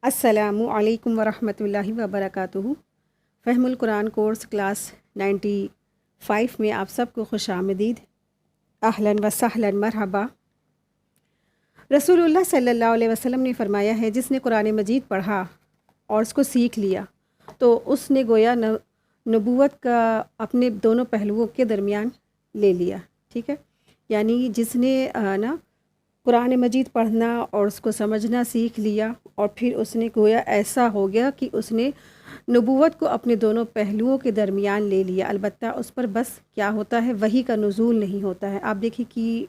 السلام علیکم ورحمۃ اللہ وبرکاتہ۔ فہم القرآن کورس کلاس 95 میں آپ سب کو خوش آمدید۔ اہلاً و سہلاً مرحبا۔ رسول اللہ صلی اللہ علیہ وسلم نے فرمایا ہے، جس نے قرآن مجید پڑھا اور اس کو سیکھ لیا تو اس نے گویا نبوت کا اپنے دونوں پہلوؤں کے درمیان لے لیا، ٹھیک ہے۔ یعنی جس نے قرآن مجید پڑھنا اور اس کو سمجھنا سیکھ لیا اور پھر اس نے گویا ایسا ہو گیا کہ اس نے نبوت کو اپنے دونوں پہلوؤں کے درمیان لے لیا۔ البتہ اس پر بس کیا ہوتا ہے، وحی کا نزول نہیں ہوتا ہے۔ آپ دیکھیں کہ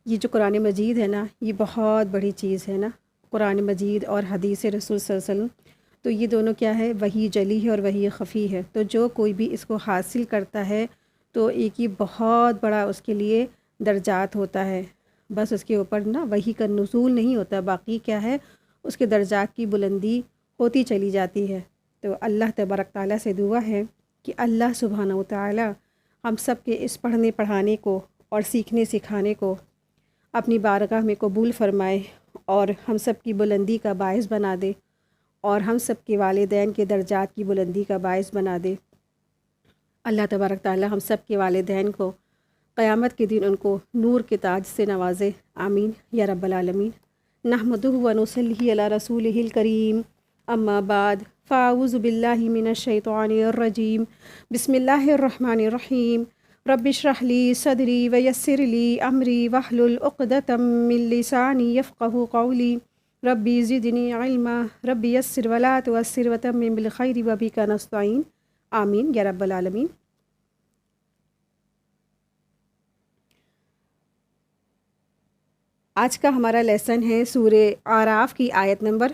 یہ جو قرآن مجید ہے نا، یہ بہت بڑی چیز ہے نا، قرآن مجید اور حدیث رسول صلی اللہ علیہ وسلم، تو یہ دونوں کیا ہے، وحی جلی ہے اور وحی خفی ہے۔ تو جو کوئی بھی اس کو حاصل کرتا ہے تو ایک یہ بہت بڑا اس کے لیے درجات ہوتا ہے۔ بس اس کے اوپر نا وحی کا نزول نہیں ہوتا، باقی کیا ہے، اس کے درجات کی بلندی ہوتی چلی جاتی ہے۔ تو اللہ تبارک تعالیٰ سے دعا ہے کہ اللہ سبحانہ و تعالیٰ ہم سب کے اس پڑھنے پڑھانے کو اور سیکھنے سکھانے کو اپنی بارگاہ میں قبول فرمائے اور ہم سب کی بلندی کا باعث بنا دے اور ہم سب کے والدین کے درجات کی بلندی کا باعث بنا دے۔ اللہ تبارک تعالیٰ ہم سب کے والدین کو قیامت کے دن ان کو نور کے تاج سے نوازے، آمین یا رب العالمین۔ نحمدہ و نصلی علی رسولہ الکریم، اما بعد، فاعوذ باللہ من الشیطان الرجیم، بسم اللہ الرحمن الرحیم۔ رب اشرح لی صدری ویسر لی امری واحلل عقدۃ من لسانی یفقہوا قولی، ربی زدنی علما، ربی یسر ولا تعسر وتمم بالخیر وبک نستعین، آمین یا رب العالمین۔ آج کا ہمارا لیسن ہے سورہ اعراف کی آیت نمبر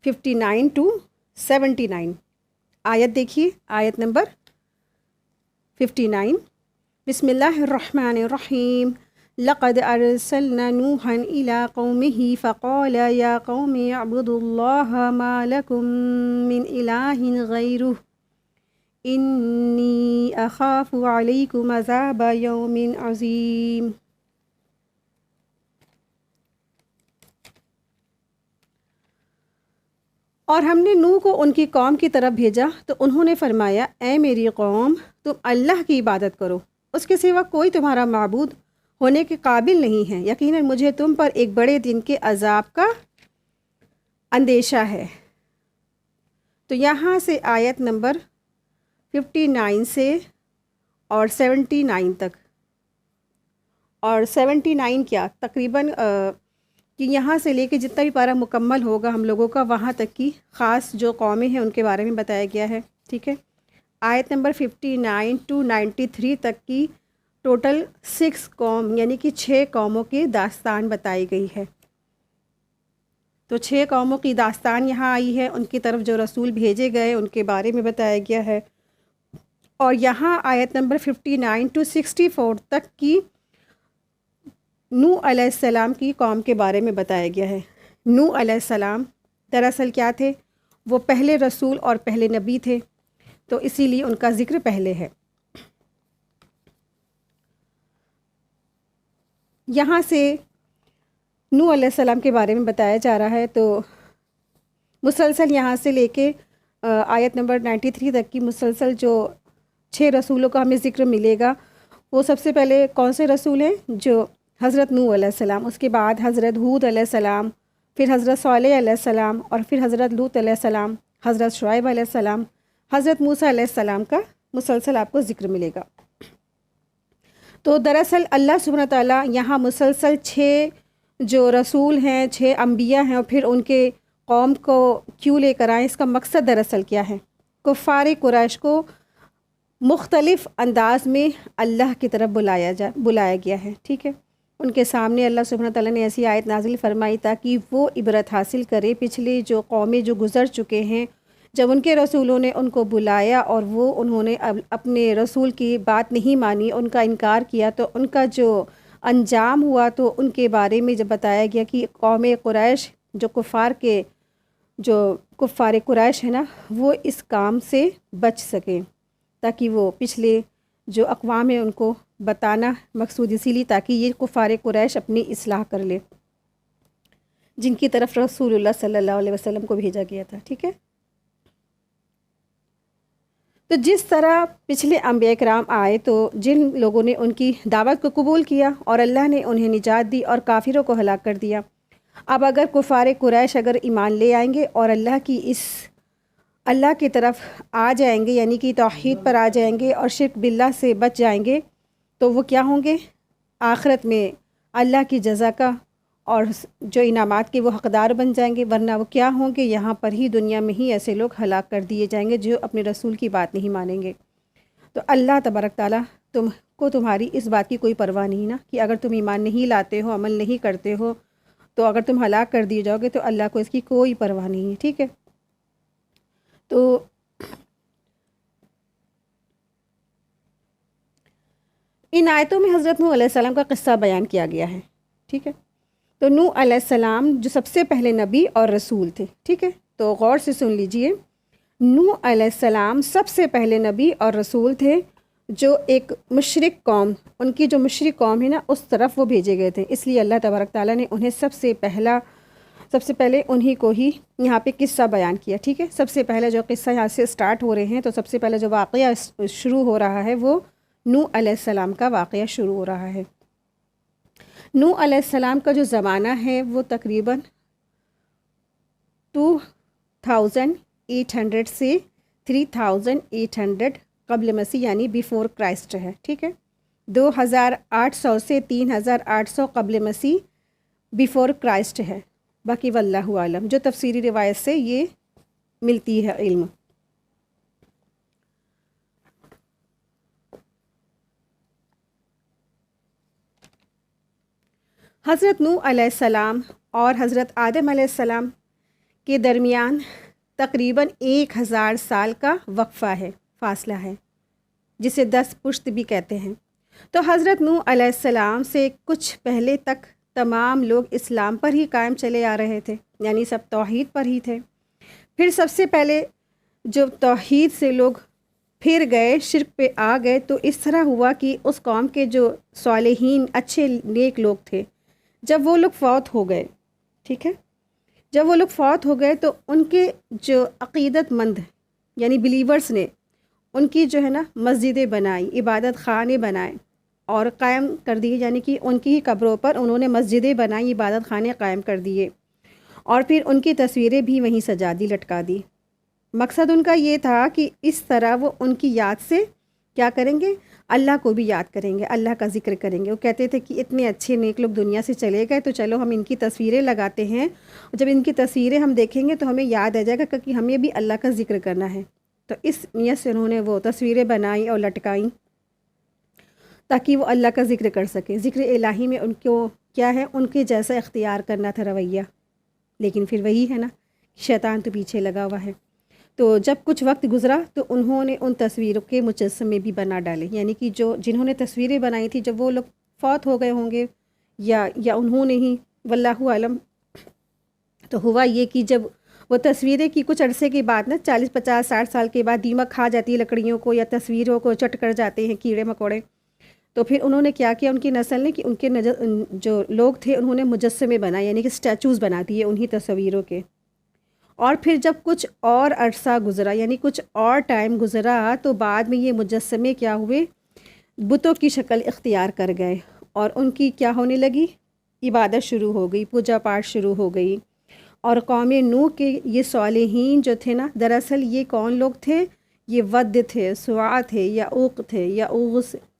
59 to 79۔ آیت دیکھیے، آیت نمبر 59۔ بسم اللہ الرحمن الرحیم۔ لقد ارسلنا نوحا الى قومه فقال یا قوم اعبدوا اللہ ما لکم من الہ غیرہ انی اخاف علیکم عذاب یوم عظیم۔ اور ہم نے نوح کو ان کی قوم کی طرف بھیجا تو انہوں نے فرمایا، اے میری قوم، تم اللہ کی عبادت کرو، اس کے سوا کوئی تمہارا معبود ہونے کے قابل نہیں ہے، یقیناً مجھے تم پر ایک بڑے دن کے عذاب کا اندیشہ ہے۔ تو یہاں سے آیت نمبر 59 سے اور 79 تک، اور 79 کیا تقریباً کہ یہاں سے لے کے جتنا بھی پارہ مکمل ہوگا ہم لوگوں کا، وہاں تک کی خاص جو قومیں ہیں ان کے بارے میں بتایا گیا ہے، ٹھیک ہے۔ آیت نمبر 59 to 93 تک کی ٹوٹل 6 قوم یعنی کہ 6 قوموں کی داستان بتائی گئی ہے۔ تو 6 قوموں کی داستان یہاں آئی ہے، ان کی طرف جو رسول بھیجے گئے ان کے بارے میں بتایا گیا ہے، اور یہاں آیت نمبر 59 to 64 تک کی نوح علیہ السلام کی قوم کے بارے میں بتایا گیا ہے۔ نوح علیہ السلام دراصل کیا تھے، وہ پہلے رسول اور پہلے نبی تھے، تو اسی لیے ان کا ذکر پہلے ہے۔ یہاں سے نوح علیہ السلام کے بارے میں بتایا جا رہا ہے، تو مسلسل یہاں سے لے کے آیت نمبر 93 تک کی مسلسل جو 6 رسولوں کا ہمیں ذکر ملے گا، وہ سب سے پہلے کون سے رسول ہیں، جو حضرت نوح علیہ السلام، اس کے بعد حضرت ہود علیہ السلام، پھر حضرت صالح علیہ السلام، اور پھر حضرت لوط علیہ السلام، حضرت شعیب علیہ السلام، حضرت موسیٰ علیہ السلام کا مسلسل آپ کو ذکر ملے گا۔ تو دراصل اللہ سبحانہ تعالیٰ یہاں مسلسل 6 جو رسول ہیں، 6 انبیاء ہیں، اور پھر ان کے قوم کو کیوں لے کر آئیں، اس کا مقصد دراصل کیا ہے، کفار قریش کو مختلف انداز میں اللہ کی طرف بلایا گیا ہے، ٹھیک ہے۔ ان کے سامنے اللہ سبحانہ تعالیٰ نے ایسی آیت نازل فرمائی تاکہ وہ عبرت حاصل کرے، پچھلے جو قومیں جو گزر چکے ہیں، جب ان کے رسولوں نے ان کو بلایا اور انہوں نے اپنے رسول کی بات نہیں مانی، ان کا انکار کیا، تو ان کا جو انجام ہوا، تو ان کے بارے میں جب بتایا گیا کہ قوم قریش جو کفار قریش ہے نا، وہ اس کام سے بچ سکیں، تاکہ وہ پچھلے جو اقوام ہیں ان کو بتانا مقصود اسی لیے تاکہ یہ کفار قریش اپنی اصلاح کر لے۔ جن کی طرف رسول اللہ صلی اللہ علیہ وسلم کو بھیجا گیا تھا، ٹھیک ہے۔ تو جس طرح پچھلے انبیاء کرام آئے تو جن لوگوں نے ان کی دعوت کو قبول کیا اور اللہ نے انہیں نجات دی اور کافروں کو ہلاک کر دیا، اب اگر کفار قریش اگر ایمان لے آئیں گے اور اللہ کی طرف آ جائیں گے، یعنی کہ توحید پر آ جائیں گے اور شرک باللہ سے بچ جائیں گے، تو وہ کیا ہوں گے؟ آخرت میں اللہ کی جزا کا اور جو انعامات کے وہ حقدار بن جائیں گے، ورنہ وہ کیا ہوں گے؟ یہاں پر ہی دنیا میں ہی ایسے لوگ ہلاک کر دیے جائیں گے جو اپنے رسول کی بات نہیں مانیں گے۔ تو اللہ تبارک تعالیٰ تمہاری اس بات کی کوئی پرواہ نہیں نا، کہ اگر تم ایمان نہیں لاتے ہو، عمل نہیں کرتے ہو، تو اگر تم ہلاک کر دیے جاؤ گے تو اللہ کو اس کی کوئی پرواہ نہیں ہے، ٹھیک ہے۔ تو ان آیتوں میں حضرت نوح علیہ السلام کا قصہ بیان کیا گیا ہے، ٹھیک ہے۔ تو نوح علیہ السلام جو سب سے پہلے نبی اور رسول تھے، ٹھیک ہے، تو غور سے سن لیجئے۔ نوح علیہ السلام سب سے پہلے نبی اور رسول تھے جو ایک مشرک قوم، ان کی جو مشرک قوم ہے نا، اس طرف وہ بھیجے گئے تھے، اس لیے اللہ تبارک تعالیٰ نے انہیں سب سے پہلے انہی کو ہی یہاں پہ قصہ بیان کیا، ٹھیک ہے۔ سب سے پہلے جو قصہ یہاں سے سٹارٹ ہو رہے ہیں، تو سب سے پہلے جو واقعہ شروع ہو رہا ہے وہ نوح علیہ السلام کا واقعہ شروع ہو رہا ہے۔ نوح علیہ السلام کا جو زمانہ ہے وہ تقریباً 2800 سے 3800 قبل مسیح یعنی بیفور کرائسٹ ہے، ٹھیک ہے۔ 2800 سے 3800 قبل مسیح بیفور کرائسٹ ہے، باقی واللہ عالم، جو تفسیری روایت سے یہ ملتی ہے علم۔ حضرت نوح علیہ السلام اور حضرت آدم علیہ السلام کے درمیان تقریباً 1000 سال کا وقفہ ہے، فاصلہ ہے، جسے 10 پشت بھی کہتے ہیں۔ تو حضرت نوح علیہ السلام سے کچھ پہلے تک تمام لوگ اسلام پر ہی قائم چلے آ رہے تھے، یعنی سب توحید پر ہی تھے۔ پھر سب سے پہلے جو توحید سے لوگ پھر گئے، شرک پہ آ گئے، تو اس طرح ہوا کہ اس قوم کے جو صالحین اچھے نیک لوگ تھے، جب وہ لوگ فوت ہو گئے، ٹھیک ہے، جب وہ لوگ فوت ہو گئے تو ان کے جو عقیدت مند یعنی بلیورز نے ان کی جو ہے نا مسجدیں بنائی، عبادت خانے بنائے اور قائم کر دیے، یعنی کہ ان کی ہی قبروں پر انہوں نے مسجدیں بنائی، عبادت خانے قائم کر دیے، اور پھر ان کی تصویریں بھی وہیں سجا دی، لٹکا دی۔ مقصد ان کا یہ تھا کہ اس طرح وہ ان کی یاد سے کیا کریں گے؟ اللہ کو بھی یاد کریں گے، اللہ کا ذکر کریں گے۔ وہ کہتے تھے کہ اتنے اچھے نیک لوگ دنیا سے چلے گئے، تو چلو ہم ان کی تصویریں لگاتے ہیں، جب ان کی تصویریں ہم دیکھیں گے تو ہمیں یاد آ جائے گا کہ ہمیں بھی اللہ کا ذکر کرنا ہے۔ تو اس نیت سے انہوں نے وہ تصویریں بنائیں اور لٹکائیں تاکہ وہ اللہ کا ذکر کر سکیں۔ ذکر الہی میں ان کو کیا ہے؟ ان کے جیسا اختیار کرنا تھا رویہ، لیکن پھر وہی ہے نا، شیطان تو پیچھے لگا ہوا ہے۔ تو جب کچھ وقت گزرا تو انہوں نے ان تصویروں کے مجسمے بھی بنا ڈالے، یعنی کہ جنہوں نے تصویریں بنائی تھی جب وہ لوگ فوت ہو گئے ہوں گے یا انہوں نے ہی، واللہ عالم۔ تو ہوا یہ کہ جب وہ تصویریں کی کچھ عرصے کے بعد نا 40 50 60 سال کے بعد دیمک کھا جاتی ہے لکڑیوں کو یا تصویروں کو چٹ کر جاتے ہیں کیڑے مکوڑے، تو پھر انہوں نے کیا کیا، ان کی نسل نے کہ ان کے جو لوگ تھے انہوں نے مجسمے بنائے، یعنی کہ اسٹیچوز بنا دیے انہی تصویروں کے۔ اور پھر جب کچھ اور عرصہ گزرا، یعنی کچھ اور ٹائم گزرا، تو بعد میں یہ مجسمے کیا ہوئے؟ بتوں کی شکل اختیار کر گئے، اور ان کی کیا ہونے لگی؟ عبادت شروع ہو گئی، پوجا پاٹ شروع ہو گئی۔ اور قوم نوح کے یہ صالحین جو تھے نا، دراصل یہ کون لوگ تھے؟ یہ ود تھے، سواع تھے، یعوق تھے،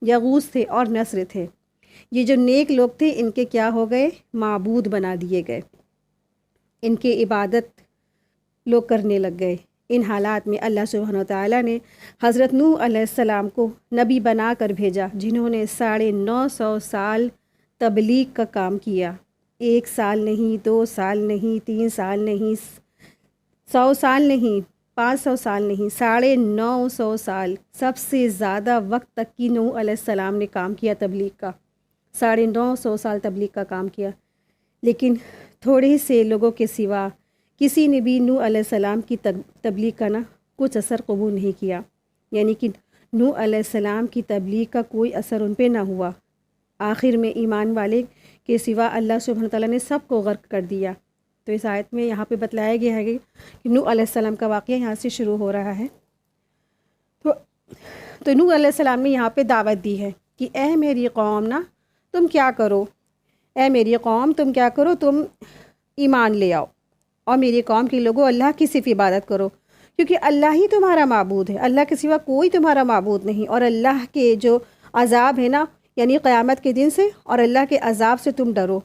یغوث تھے اور نصر تھے۔ یہ جو نیک لوگ تھے ان کے کیا ہو گئے؟ معبود بنا دیے گئے، ان کے عبادت لوگ کرنے لگ گئے۔ ان حالات میں اللہ سبحانہ وتعالیٰ نے حضرت نوح علیہ السلام کو نبی بنا کر بھیجا، جنہوں نے 950 سال تبلیغ کا کام کیا۔ 1 سال نہیں، 2 سال نہیں، 3 سال نہیں، 100 سال نہیں، 500 سال نہیں، 950 سال، سب سے زیادہ وقت تک کی نوح علیہ السلام نے کام کیا تبلیغ کا، 950 سال تبلیغ کا کام کیا۔ لیکن تھوڑے سے لوگوں کے سوا کسی نے بھی نوح علیہ السلام کی تبلیغ کا نا کچھ اثر قبول نہیں کیا، یعنی کہ نوح علیہ السلام کی تبلیغ کا کوئی اثر ان پہ نہ ہوا۔ آخر میں ایمان والے کے سوا اللہ سبحانہ تعالیٰ نے سب کو غرق کر دیا، تو اس آیت میں یہاں پہ بتلایا گیا ہے کہ نوح علیہ السلام کا واقعہ یہاں سے شروع ہو رہا ہے۔ تو نوح علیہ السلام نے یہاں پہ دعوت دی ہے کہ اے میری قوم نا تم کیا کرو، اے میری قوم تم کیا کرو، تم ایمان لے آؤ اور میری قوم کے لوگوں اللہ کی صرف عبادت کرو، کیونکہ اللہ ہی تمہارا معبود ہے، اللہ کے سوا کوئی تمہارا معبود نہیں، اور اللہ کے جو عذاب ہے نا یعنی قیامت کے دن سے اور اللہ کے عذاب سے تم ڈرو،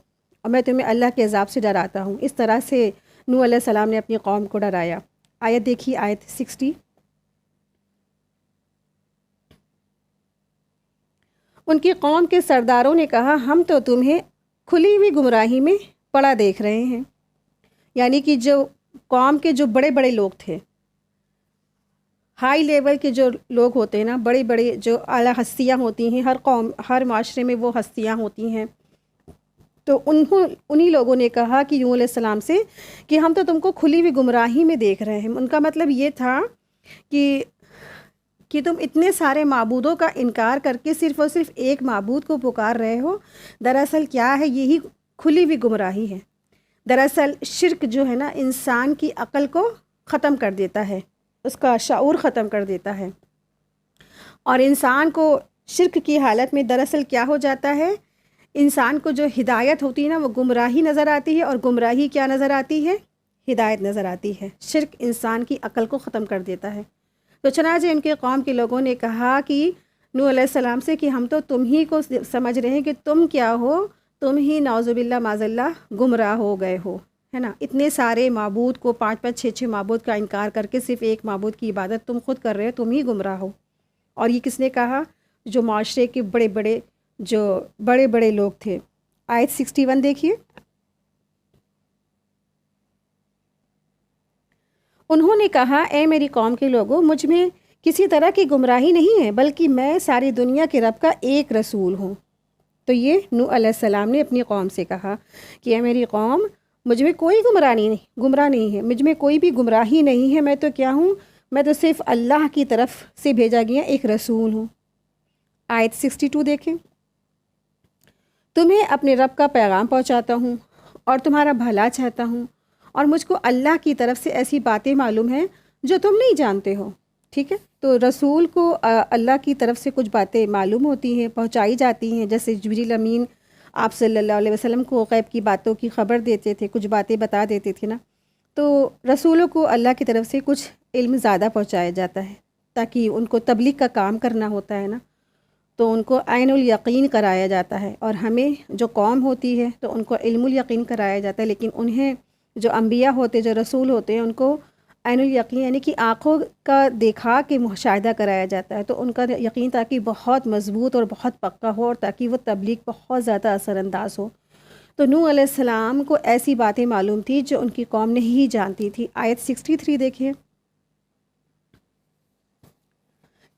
اور میں تمہیں اللہ کے عذاب سے ڈراتا ہوں۔ اس طرح سے نوح علیہ السلام نے اپنی قوم کو ڈرایا۔ آیت دیکھیے، آیت 60۔ ان کی قوم کے سرداروں نے کہا ہم تو تمہیں کھلی ہوئی گمراہی میں پڑا دیکھ رہے ہیں، یعنی کہ جو قوم کے جو بڑے بڑے لوگ تھے، ہائی لیول کے جو لوگ ہوتے ہیں نا، بڑے بڑے جو اعلیٰ ہستیاں ہوتی ہیں، ہر قوم ہر معاشرے میں وہ ہستیاں ہوتی ہیں، تو انہی لوگوں نے کہا کہ نوح علیہ السلام سے کہ ہم تو تم کو کھلی ہوئی گمراہی میں دیکھ رہے ہیں۔ ان کا مطلب یہ تھا کہ تم اتنے سارے معبودوں کا انکار کر کے صرف اور صرف ایک معبود کو پکار رہے ہو۔ دراصل کیا ہے، یہی کھلی ہوئی گمراہی ہے۔ دراصل شرک جو ہے نا انسان کی عقل کو ختم کر دیتا ہے، اس کا شعور ختم کر دیتا ہے، اور انسان کو شرک کی حالت میں دراصل کیا ہو جاتا ہے، انسان کو جو ہدایت ہوتی ہے نا وہ گمراہی نظر آتی ہے، اور گمراہی کیا نظر آتی ہے، ہدایت نظر آتی ہے۔ شرک انسان کی عقل کو ختم کر دیتا ہے۔ تو چنانچہ ان کے قوم کے لوگوں نے کہا کہ نوح علیہ السلام سے کہ ہم تو تم ہی کو سمجھ رہے ہیں کہ تم کیا ہو، تم ہی نعوذ باللہ معاذ اللہ گمراہ ہو گئے ہو، ہے نا۔ اتنے سارے معبود کو 5 6 معبود کا انکار کر کے صرف ایک معبود کی عبادت تم خود کر رہے ہو، تم ہی گمراہ ہو۔ اور یہ کس نے کہا؟ جو معاشرے کے بڑے بڑے لوگ تھے۔ آیت 61 دیکھیے، انہوں نے کہا اے میری قوم کے لوگوں، مجھ میں کسی طرح کی گمراہی نہیں ہے، بلکہ میں ساری دنیا کے رب کا ایک رسول ہوں۔ تو یہ نوح علیہ السلام نے اپنی قوم سے کہا کہ اے میری قوم، مجھ میں کوئی گمراہ نہیں ہے، مجھ میں کوئی بھی گمراہی نہیں ہے، میں تو کیا ہوں، میں تو صرف اللہ کی طرف سے بھیجا گیا ایک رسول ہوں۔ آیت 62 دیکھیں، تمہیں اپنے رب کا پیغام پہنچاتا ہوں اور تمہارا بھلا چاہتا ہوں، اور مجھ کو اللہ کی طرف سے ایسی باتیں معلوم ہیں جو تم نہیں جانتے ہو۔ ٹھیک ہے، تو رسول کو اللہ کی طرف سے کچھ باتیں معلوم ہوتی ہیں، پہنچائی جاتی ہیں، جیسے جبریل امین آپ صلی اللہ علیہ وسلم کو غیب کی باتوں کی خبر دیتے تھے، کچھ باتیں بتا دیتے تھے نا۔ تو رسولوں کو اللہ کی طرف سے کچھ علم زیادہ پہنچایا جاتا ہے، تاکہ ان کو تبلیغ کا کام کرنا ہوتا ہے نا، تو ان کو عین الیقین کرایا جاتا ہے، اور ہمیں جو قوم ہوتی ہے تو ان کو علم الیقین کرایا جاتا ہے، لیکن انہیں جو انبیاء ہوتے، جو رسول ہوتے ہیں، ان کو عین الیقین یعنی کہ آنکھوں کا دیکھا کے مشاہدہ کرایا جاتا ہے، تو ان کا یقین تاکہ بہت مضبوط اور بہت پکا ہو، اور تاکہ وہ تبلیغ بہت زیادہ اثر انداز ہو۔ تو نوح علیہ السلام کو ایسی باتیں معلوم تھی جو ان کی قوم نہیں جانتی تھی۔ آیت 63 دیکھیں،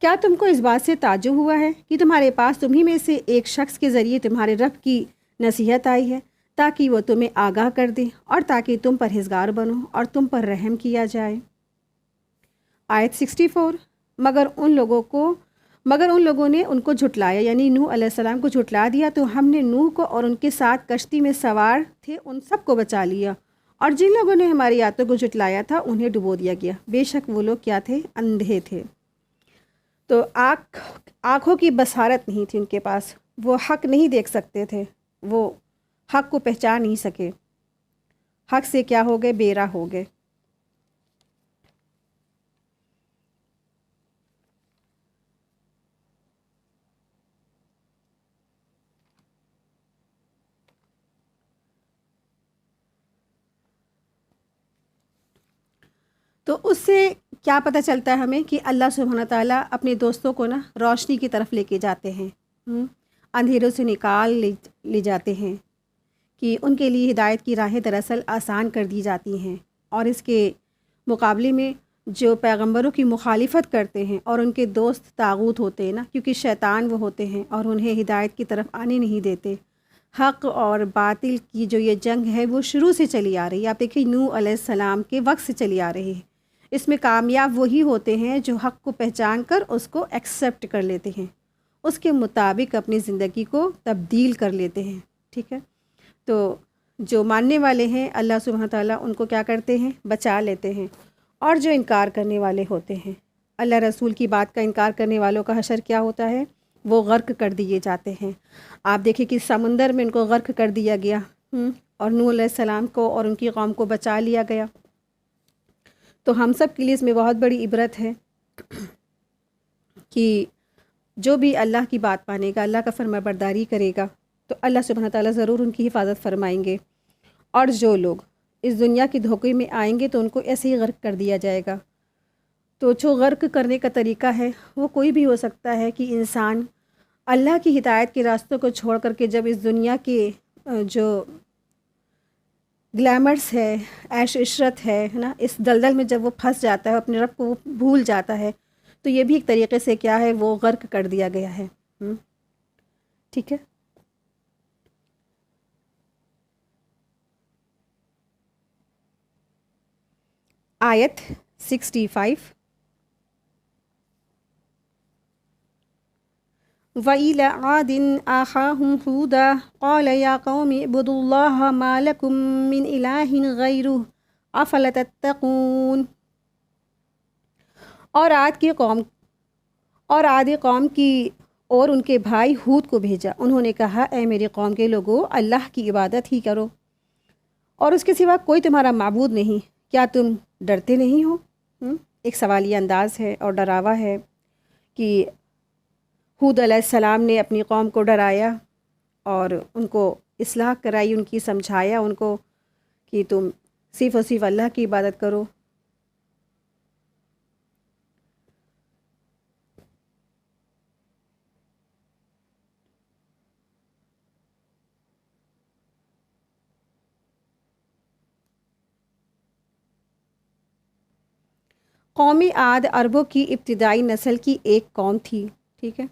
کیا تم کو اس بات سے تعجب ہوا ہے کہ تمہارے پاس تمہیں میں سے ایک شخص کے ذریعے تمہارے رب کی نصیحت آئی ہے، تاکہ وہ تمہیں آگاہ کر دے اور تاکہ تم پرہیزگار بنو اور تم پر رحم کیا جائے۔ آیت 64، مگر ان لوگوں نے ان کو جھٹلایا، یعنی نوح علیہ السلام کو جھٹلا دیا، تو ہم نے نوح کو اور ان کے ساتھ کشتی میں سوار تھے ان سب کو بچا لیا، اور جن لوگوں نے ہماری آیتوں کو جھٹلایا تھا انہیں ڈبو دیا گیا، بے شک وہ لوگ کیا تھے، اندھے تھے۔ تو آنکھوں کی بصارت نہیں تھی ان کے پاس، وہ حق نہیں دیکھ سکتے تھے، وہ حق کو پہچان نہیں سکے، حق سے کیا ہو گئے، بے راہ ہو گئے۔ تو اس سے کیا پتہ چلتا ہے ہمیں کہ اللہ سبحانہ تعالیٰ اپنے دوستوں کو نا روشنی کی طرف لے کے جاتے ہیں، اندھیروں سے نکال لے جاتے ہیں، کہ ان کے لیے ہدایت کی راہیں دراصل آسان کر دی جاتی ہیں، اور اس کے مقابلے میں جو پیغمبروں کی مخالفت کرتے ہیں اور ان کے دوست طاغوت ہوتے ہیں نا، کیونکہ شیطان وہ ہوتے ہیں اور انہیں ہدایت کی طرف آنے نہیں دیتے۔ حق اور باطل کی جو یہ جنگ ہے وہ شروع سے چلی آ رہی ہے، آپ دیکھیں نوح علیہ السلام کے وقت سے چلی آ رہی ہے۔ اس میں کامیاب وہی ہوتے ہیں جو حق کو پہچان کر اس کو ایکسیپٹ کر لیتے ہیں، اس کے مطابق اپنی زندگی کو تبدیل کر لیتے ہیں۔ ٹھیک ہے، تو جو ماننے والے ہیں اللہ سبحانہ تعالیٰ ان کو کیا کرتے ہیں؟ بچا لیتے ہیں، اور جو انکار کرنے والے ہوتے ہیں، اللہ رسول کی بات کا انکار کرنے والوں کا حشر کیا ہوتا ہے؟ وہ غرق کر دیے جاتے ہیں۔ آپ دیکھیں کہ سمندر میں ان کو غرق کر دیا گیا، اور نوح علیہ السلام کو اور ان کی قوم کو بچا لیا گیا۔ تو ہم سب کے لیے اس میں بہت بڑی عبرت ہے کہ جو بھی اللہ کی بات مانے گا، اللہ کا فرما برداری کرے گا، تو اللہ سبحانہ تعالیٰ ضرور ان کی حفاظت فرمائیں گے، اور جو لوگ اس دنیا کی دھوکے میں آئیں گے تو ان کو ایسے ہی غرق کر دیا جائے گا۔ تو جو غرق کرنے کا طریقہ ہے وہ کوئی بھی ہو سکتا ہے کہ انسان اللہ کی ہدایت کے راستوں کو چھوڑ کر کے جب اس دنیا کے جو گلیمرس ہے، عیش عشرت ہے نا، اس دلدل میں جب وہ پھنس جاتا ہے، اپنے رب کو وہ بھول جاتا ہے، تو یہ بھی ایک طریقے سے کیا ہے؟ وہ غرق کر دیا گیا ہے۔ ٹھیک ہے۔ آیت 65 وَإِلَىٰ عَادٍ أَخَاهُمْ هُودًا قَالَ يَا قَوْمِ اعْبُدُوا اللَّهَ مَا لَكُم مِّنْ إِلَٰهٍ غَيْرُهُ أَفَلَا تَتَّقُونَ۔ اور عاد قوم کی اور ان کے بھائی ہود کو بھیجا، انہوں نے کہا اے میری قوم کے لوگوں، اللہ کی عبادت ہی کرو اور اس کے سوا کوئی تمہارا معبود نہیں، کیا تم ڈرتے نہیں ہو؟ ایک سوالیہ انداز ہے اور ڈراوا ہے کہ ہود علیہ السلام نے اپنی قوم کو ڈرایا اور ان کو اصلاح کرائی، ان کی سمجھایا ان کو کہ تم صرف اور صرف اللہ کی عبادت کرو۔ قوم عاد عربوں کی ابتدائی نسل کی ایک قوم تھی، ٹھیک ہے،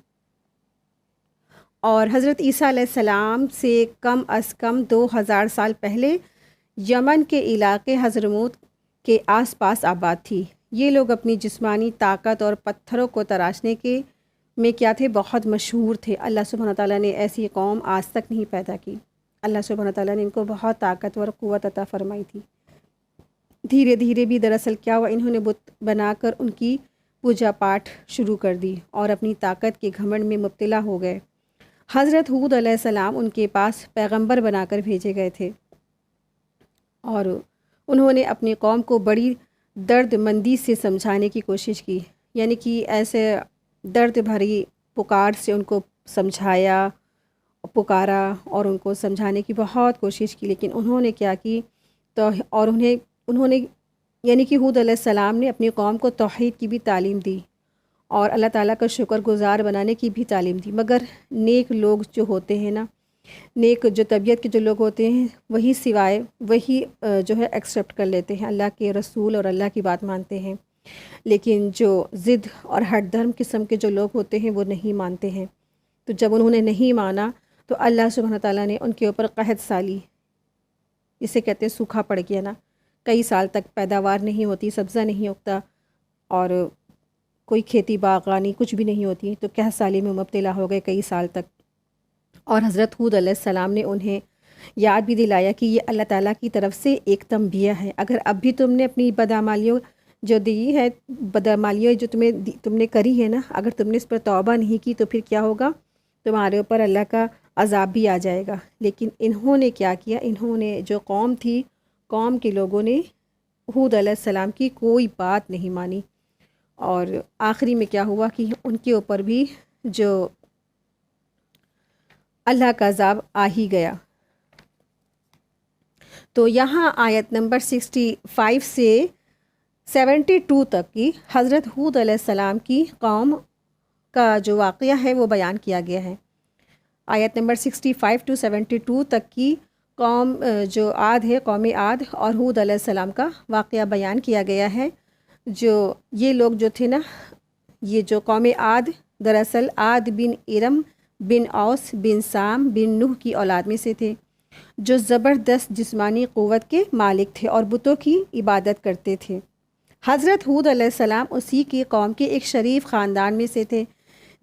اور حضرت عیسیٰ علیہ السلام سے کم از کم 2000 سال پہلے یمن کے علاقے حضرموت کے آس پاس آباد تھی۔ یہ لوگ اپنی جسمانی طاقت اور پتھروں کو تراشنے کے میں کیا تھے؟ بہت مشہور تھے۔ اللہ سبحانہ تعالیٰ نے ایسی قوم آج تک نہیں پیدا کی۔ اللہ سبحانہ تعالیٰ نے ان کو بہت طاقتور قوت عطا فرمائی تھی۔ دھیرے دھیرے بھی دراصل کیا ہوا، انہوں نے بت بنا کر ان کی پوجا پاٹ شروع کر دی اور اپنی طاقت کے گھمنڈ میں مبتلا ہو گئے۔ حضرت ہود علیہ السلام ان کے پاس پیغمبر بنا کر بھیجے گئے تھے، اور انہوں نے اپنی قوم کو بڑی درد مندی سے سمجھانے کی کوشش کی، یعنی کہ ایسے درد بھری پکار سے ان کو سمجھایا، پکارا اور ان کو سمجھانے کی بہت کوشش کی، لیکن انہوں نے کیا کی تو اور انہوں نے یعنی کہ ہود علیہ السلام نے اپنی قوم کو توحید کی بھی تعلیم دی اور اللہ تعالیٰ کا شکر گزار بنانے کی بھی تعلیم دی، مگر نیک لوگ جو ہوتے ہیں نا، نیک جو طبیعت کے جو لوگ ہوتے ہیں، وہی جو ہے ایکسیپٹ کر لیتے ہیں، اللہ کے رسول اور اللہ کی بات مانتے ہیں، لیکن جو ضد اور ہٹ دھرم قسم کے جو لوگ ہوتے ہیں وہ نہیں مانتے ہیں۔ تو جب انہوں نے نہیں مانا تو اللہ سبحانہ تعالیٰ نے ان کے اوپر قحط سالی، اسے کہتے ہیں سوکھا پڑ گیا نا، کئی سال تک پیداوار نہیں ہوتی، سبزہ نہیں اگتا اور کوئی کھیتی باغبانی کچھ بھی نہیں ہوتی، تو قحط سالی میں مبتلا ہو گئے کئی سال تک۔ اور حضرت ہود علیہ السلام نے انہیں یاد بھی دلایا کہ یہ اللہ تعالیٰ کی طرف سے ایک تنبیہ ہے، اگر اب بھی تم نے اپنی بدعمالیوں جو دی ہے، بدعمالیوں جو تم نے کری ہے نا، اگر تم نے اس پر توبہ نہیں کی تو پھر کیا ہوگا؟ تمہارے اوپر اللہ کا عذاب بھی آ جائے گا۔ لیکن انہوں نے کیا کیا؟ انہوں نے جو قوم تھی، قوم کے لوگوں نے ہود علیہ السلام کی کوئی بات نہیں مانی، اور آخری میں کیا ہوا کہ ان کے اوپر بھی جو اللہ کا عذاب آ ہی گیا۔ تو یہاں آیت نمبر 65 سے 72 تک کی حضرت ہود علیہ السلام کی قوم کا جو واقعہ ہے وہ بیان کیا گیا ہے۔ آیت نمبر 65 to 72 تک کی قوم جو عاد ہے، قوم عاد اور ہود علیہ السلام کا واقعہ بیان کیا گیا ہے۔ جو یہ لوگ جو تھے نا، یہ جو قوم عاد دراصل عاد بن ارم بن اوس بن سام بن نوح کی اولاد میں سے تھے، جو زبردست جسمانی قوت کے مالک تھے اور بتوں کی عبادت کرتے تھے۔ حضرت ہود علیہ السلام اسی کی قوم کے ایک شریف خاندان میں سے تھے،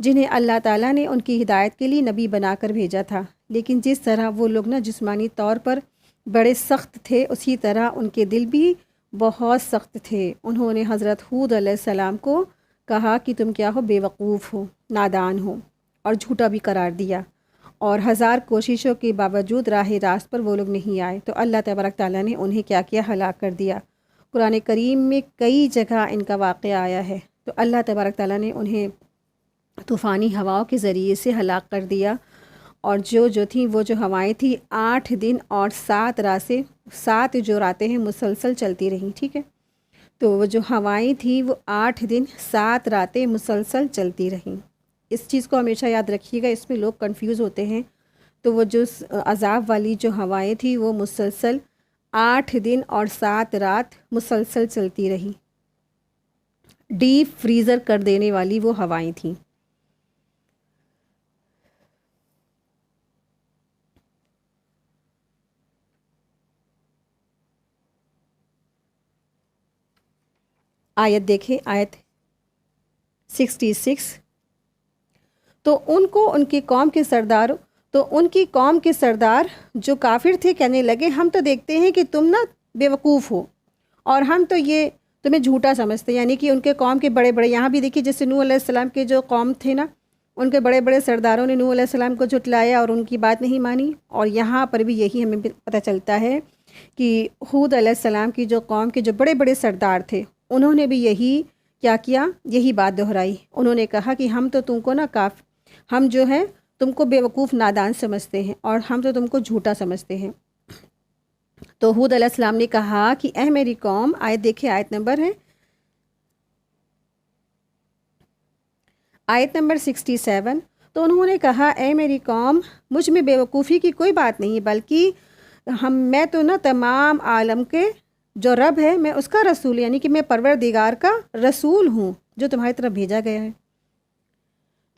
جنہیں اللہ تعالیٰ نے ان کی ہدایت کے لیے نبی بنا کر بھیجا تھا، لیکن جس طرح وہ لوگ نا جسمانی طور پر بڑے سخت تھے اسی طرح ان کے دل بھی بہت سخت تھے۔ انہوں نے حضرت ہود علیہ السلام کو کہا کہ تم کیا ہو، بے وقوف ہو، نادان ہو، اور جھوٹا بھی قرار دیا، اور ہزار کوششوں کے باوجود راہ راست پر وہ لوگ نہیں آئے تو اللہ تبارک تعالیٰ نے انہیں کیا کیا، ہلاک کر دیا۔ قرآن کریم میں کئی جگہ ان کا واقعہ آیا ہے، تو اللہ تبارک تعالیٰ نے انہیں طوفانی ہواؤں کے ذریعے سے ہلاک کر دیا، اور جو تھیں وہ جو ہوائیں تھیں 8 دن اور 7 راتیں، 7 جو راتیں ہیں مسلسل چلتی رہیں، ٹھیک ہے۔ تو وہ جو ہوائیں تھیں وہ 8 دن 7 راتیں مسلسل چلتی رہیں۔ اس چیز کو ہمیشہ یاد رکھیے گا، اس میں لوگ کنفیوز ہوتے ہیں۔ تو وہ جو عذاب والی جو ہوائیں تھیں وہ مسلسل 8 دن اور 7 رات مسلسل چلتی رہیں، ڈیپ فریزر کر دینے والی وہ ہوائیں تھیں۔ آیت دیکھیں، آیت 66۔ تو ان کو ان کی قوم کے سردار جو کافر تھے کہنے لگے، ہم تو دیکھتے ہیں کہ تم نا بیوقوف ہو، اور ہم تو یہ تمہیں جھوٹا سمجھتے ہیں۔ یعنی کہ ان کے قوم کے بڑے بڑے، یہاں بھی دیکھیے جیسے نوح علیہ السلام کے جو قوم تھے نا، ان کے بڑے بڑے سرداروں نے نوح علیہ السلام کو جھٹلایا اور ان کی بات نہیں مانی، اور یہاں پر بھی یہی ہمیں پتہ چلتا ہے کہ ہود علیہ السلام کی جو قوم کے جو بڑے بڑے سردار تھے انہوں نے بھی یہی بات دہرائی۔ انہوں نے کہا کہ ہم تو تم کو نا ہم جو ہے تم کو بیوقوف نادان سمجھتے ہیں، اور ہم تو تم کو جھوٹا سمجھتے ہیں۔ تو ہود علیہ السلام نے کہا کہ اے میری قوم، آیت دیکھیں، آیت نمبر 67۔ تو انہوں نے کہا، اے میری قوم، مجھ میں بیوقوفی کی کوئی بات نہیں، بلکہ میں تو نا تمام عالم کے جو رب ہے میں اس کا رسول، یعنی کہ میں پروردگار کا رسول ہوں جو تمہاری طرف بھیجا گیا ہے۔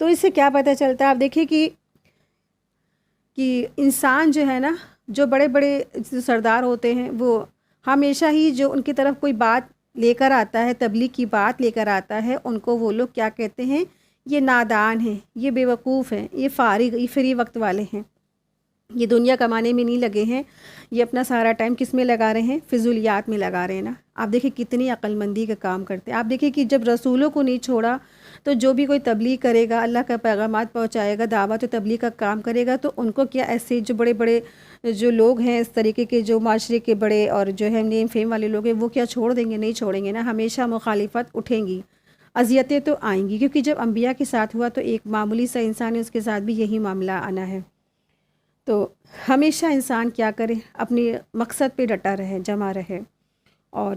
تو اس سے کیا پتہ چلتا ہے، آپ دیکھیں کہ انسان جو ہے نا، جو بڑے بڑے سردار ہوتے ہیں وہ ہمیشہ ہی جو ان کی طرف کوئی بات لے کر آتا ہے، تبلیغ کی بات لے کر آتا ہے، ان کو وہ لوگ کیا کہتے ہیں، یہ نادان ہیں، یہ بیوقوف ہیں، یہ فارغ، یہ فری وقت والے ہیں، یہ دنیا کمانے میں نہیں لگے ہیں، یہ اپنا سارا ٹائم کس میں لگا رہے ہیں، فضولیات میں لگا رہے ہیں نا۔ آپ دیکھیں کتنی عقل مندی کا کام کرتے ہیں۔ آپ دیکھیں کہ جب رسولوں کو نہیں چھوڑا تو جو بھی کوئی تبلیغ کرے گا، اللہ کا پیغامات پہنچائے گا، دعوت و تبلیغ کا کام کرے گا، تو ان کو کیا ایسے جو بڑے بڑے جو لوگ ہیں، اس طریقے کے جو معاشرے کے بڑے اور جو ہے نیم فیم والے لوگ ہیں، وہ کیا چھوڑ دیں گے؟ نہیں چھوڑیں گے نا، ہمیشہ مخالفت اٹھیں گی، اذیتیں تو آئیں گی، کیونکہ جب انبیاء کے ساتھ ہوا تو ایک معمولی سا انسان ہے، اس کے ساتھ بھی یہی معاملہ آنا ہے۔ تو ہمیشہ انسان کیا کرے، اپنی مقصد پہ ڈٹا رہے، جمع رہے، اور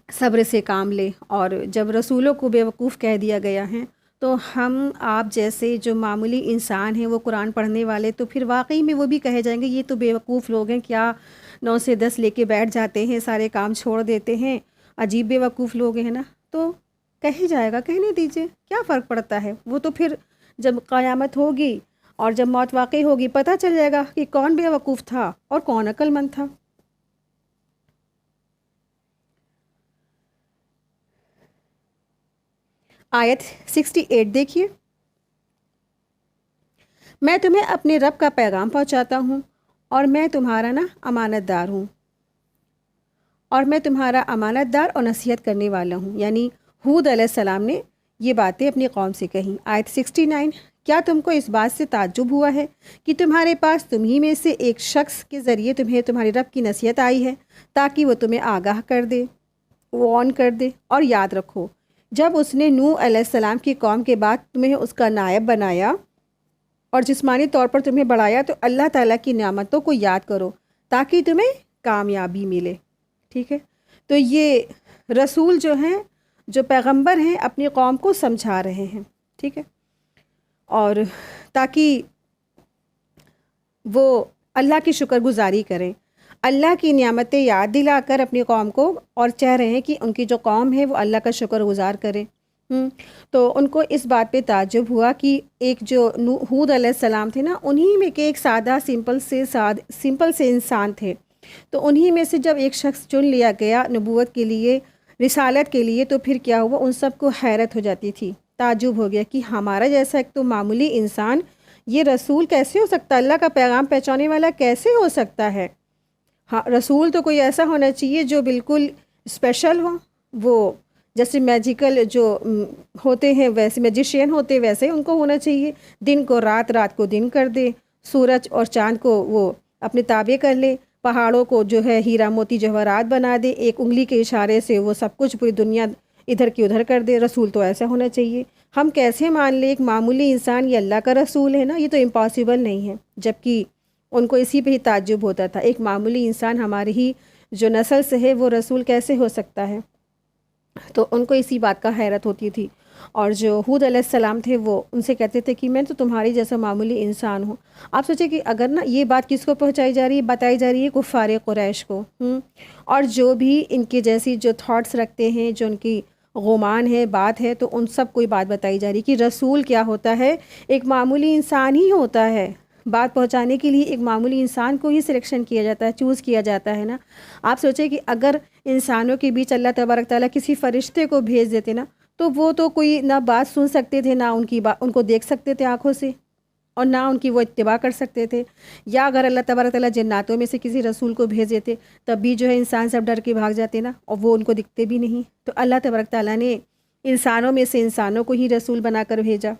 صبر سے کام لے۔ اور جب رسولوں کو بیوقوف کہہ دیا گیا ہے تو ہم آپ جیسے جو معمولی انسان ہیں، وہ قرآن پڑھنے والے، تو پھر واقعی میں وہ بھی کہے جائیں گے یہ تو بیوقوف لوگ ہیں، کیا 9 سے 10 لے کے بیٹھ جاتے ہیں، سارے کام چھوڑ دیتے ہیں، عجیب بیوقوف لوگ ہیں نا۔ تو کہے جائے گا، کہنے دیجیے، کیا فرق پڑتا ہے؟ وہ تو پھر جب قیامت ہوگی اور جب موت واقع ہوگی پتہ چل جائے گا کہ کون بیوقوف تھا اور کون عقل مند تھا۔ آیت 68 دیکھیے، میں تمہیں اپنے رب کا پیغام پہنچاتا ہوں، اور میں تمہارا نا امانت دار ہوں، اور میں تمہارا امانت دار اور نصیحت کرنے والا ہوں۔ یعنی ہود علیہ السلام نے یہ باتیں اپنی قوم سے کہیں۔ آیت 69، کیا تم کو اس بات سے تعجب ہوا ہے کہ تمہارے پاس تمہیں میں سے ایک شخص کے ذریعے تمہیں تمہارے رب کی نصیحت آئی ہے، تاکہ وہ تمہیں آگاہ کر دے، وارن کر دے، اور یاد رکھو جب اس نے نوح علیہ السلام کی قوم کے بعد تمہیں اس کا نائب بنایا اور جسمانی طور پر تمہیں بڑھایا، تو اللہ تعالیٰ کی نعمتوں کو یاد کرو تاکہ تمہیں کامیابی ملے۔ ٹھیک ہے، تو یہ رسول جو ہیں، جو پیغمبر ہیں، اپنی قوم کو سمجھا رہے ہیں، ٹھیک ہے، اور تاکہ وہ اللہ کی شکر گزاری کریں، اللہ کی نعمتیں یاد دلا کر اپنی قوم کو، اور چاہ رہے ہیں کہ ان کی جو قوم ہے وہ اللہ کا شکر گزار کرے۔ تو ان کو اس بات پہ تعجب ہوا کہ ایک جو ہود علیہ السلام تھے نا، انہی میں کہ ایک سادہ سمپل سے انسان تھے، تو انہی میں سے جب ایک شخص چن لیا گیا نبوت کے لیے، رسالت کے لیے، تو پھر کیا ہوا، ان سب کو حیرت ہو جاتی تھی، تعجب ہو گیا کہ ہمارا جیسا ایک تو معمولی انسان یہ رسول کیسے ہو سکتا ہے، اللہ کا پیغام پہنچانے والا کیسے ہو سکتا ہے۔ ہاں رسول تو کوئی ایسا ہونا چاہیے جو بالکل اسپیشل ہو، وہ جیسے میجیکل جو ہوتے ہیں ویسے میجیشین ہوتے ویسے ان کو ہونا چاہیے، دن کو رات، رات کو دن کر دے، سورج اور چاند کو وہ اپنے تابع کر لے، پہاڑوں کو جو ہے ہیرا موتی جواہرات بنا دے، ایک انگلی کے اشارے سے وہ سب کچھ پوری دنیا ادھر کی ادھر کر دے۔ رسول تو ایسا ہونا چاہیے۔ ہم کیسے مان لیں ایک معمولی انسان یہ اللہ کا رسول ہے نا؟ یہ تو امپاسبل نہیں ہے۔ جبکہ ان کو اسی پہ ہی تعجب ہوتا تھا، ایک معمولی انسان ہماری ہی جو نسل سے ہے وہ رسول کیسے ہو سکتا ہے؟ تو ان کو اسی بات کا حیرت ہوتی تھی۔ اور جو ہود علیہ السلام تھے وہ ان سے کہتے تھے کہ میں تو تمہاری جیسا معمولی انسان ہوں۔ آپ سوچیں کہ اگر نا یہ بات کس کو پہنچائی جا رہی ہے؟ بتائی جا رہی ہے کفار قریش کو، اور جو بھی ان کے جیسی جو تھاٹس رکھتے ہیں، جو ان کی گمان ہے، بات ہے، تو ان سب کوئی بات بتائی جا رہی ہے کہ رسول کیا ہوتا ہے؟ ایک معمولی انسان ہی ہوتا ہے۔ بات پہنچانے کے لیے ایک معمولی انسان کو ہی سلیکشن کیا جاتا ہے، چوز کیا جاتا ہے نا۔ آپ سوچیں کہ اگر انسانوں کے بیچ اللہ تبارک تعالیٰ کسی فرشتے کو بھیج دیتے نا، تو وہ تو کوئی نہ بات سن سکتے تھے، نہ ان کی ان کو دیکھ سکتے تھے آنکھوں سے، اور نہ ان کی وہ اتباع کر سکتے تھے۔ یا اگر اللہ تبارک تعالیٰ جناتوں میں سے کسی رسول کو بھیج دیتے تب بھی جو ہے انسان سب ڈر کے بھاگ جاتے نا، اور وہ ان کو دکھتے بھی نہیں۔ تو اللہ تبارک تعالیٰ نے انسانوں میں سے انسانوں کو ہی رسول بنا کر بھیجا۔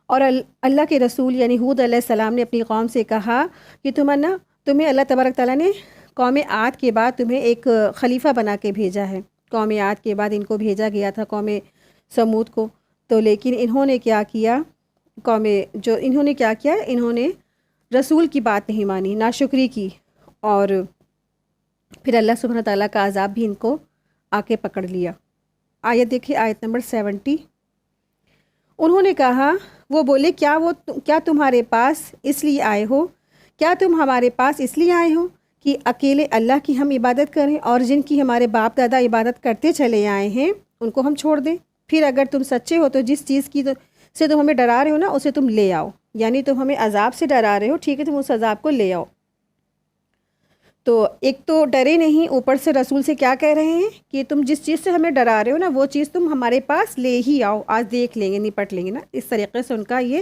اور اللہ کے رسول یعنی ہود علیہ السلام نے اپنی قوم سے کہا کہ تمہیں اللہ تبارک تعالیٰ نے قوم عاد کے بعد تمہیں ایک خلیفہ بنا کے بھیجا ہے۔ قوم عاد کے بعد ان کو بھیجا گیا تھا قوم سمود کو، تو لیکن انہوں نے کیا کیا؟ انہوں نے رسول کی بات نہیں مانی، ناشکری کی، اور پھر اللہ سبحانہ تعالیٰ کا عذاب بھی ان کو آ کے پکڑ لیا۔ آیت دیکھیں، آیت نمبر 70۔ انہوں نے کہا، وہ بولے، کیا تمہارے پاس اس لیے آئے ہو؟ کیا تم ہمارے پاس اس لیے آئے ہو کہ اکیلے اللہ کی ہم عبادت کریں، اور جن کی ہمارے باپ دادا عبادت کرتے چلے آئے ہیں ان کو ہم چھوڑ دیں؟ پھر اگر تم سچے ہو تو جس چیز کی سے تم ہمیں ڈرا رہے ہو نا، اسے تم لے آؤ۔ یعنی تم ہمیں عذاب سے ڈرا رہے ہو، ٹھیک ہے، تم اس عذاب کو لے آؤ۔ تو ایک تو ڈرے نہیں، اوپر سے رسول سے کیا کہہ رہے ہیں کہ تم جس چیز سے ہمیں ڈرا رہے ہو نا، وہ چیز تم ہمارے پاس لے ہی آؤ، آج دیکھ لیں گے، نپٹ لیں گے نا۔ اس طریقے سے ان کا یہ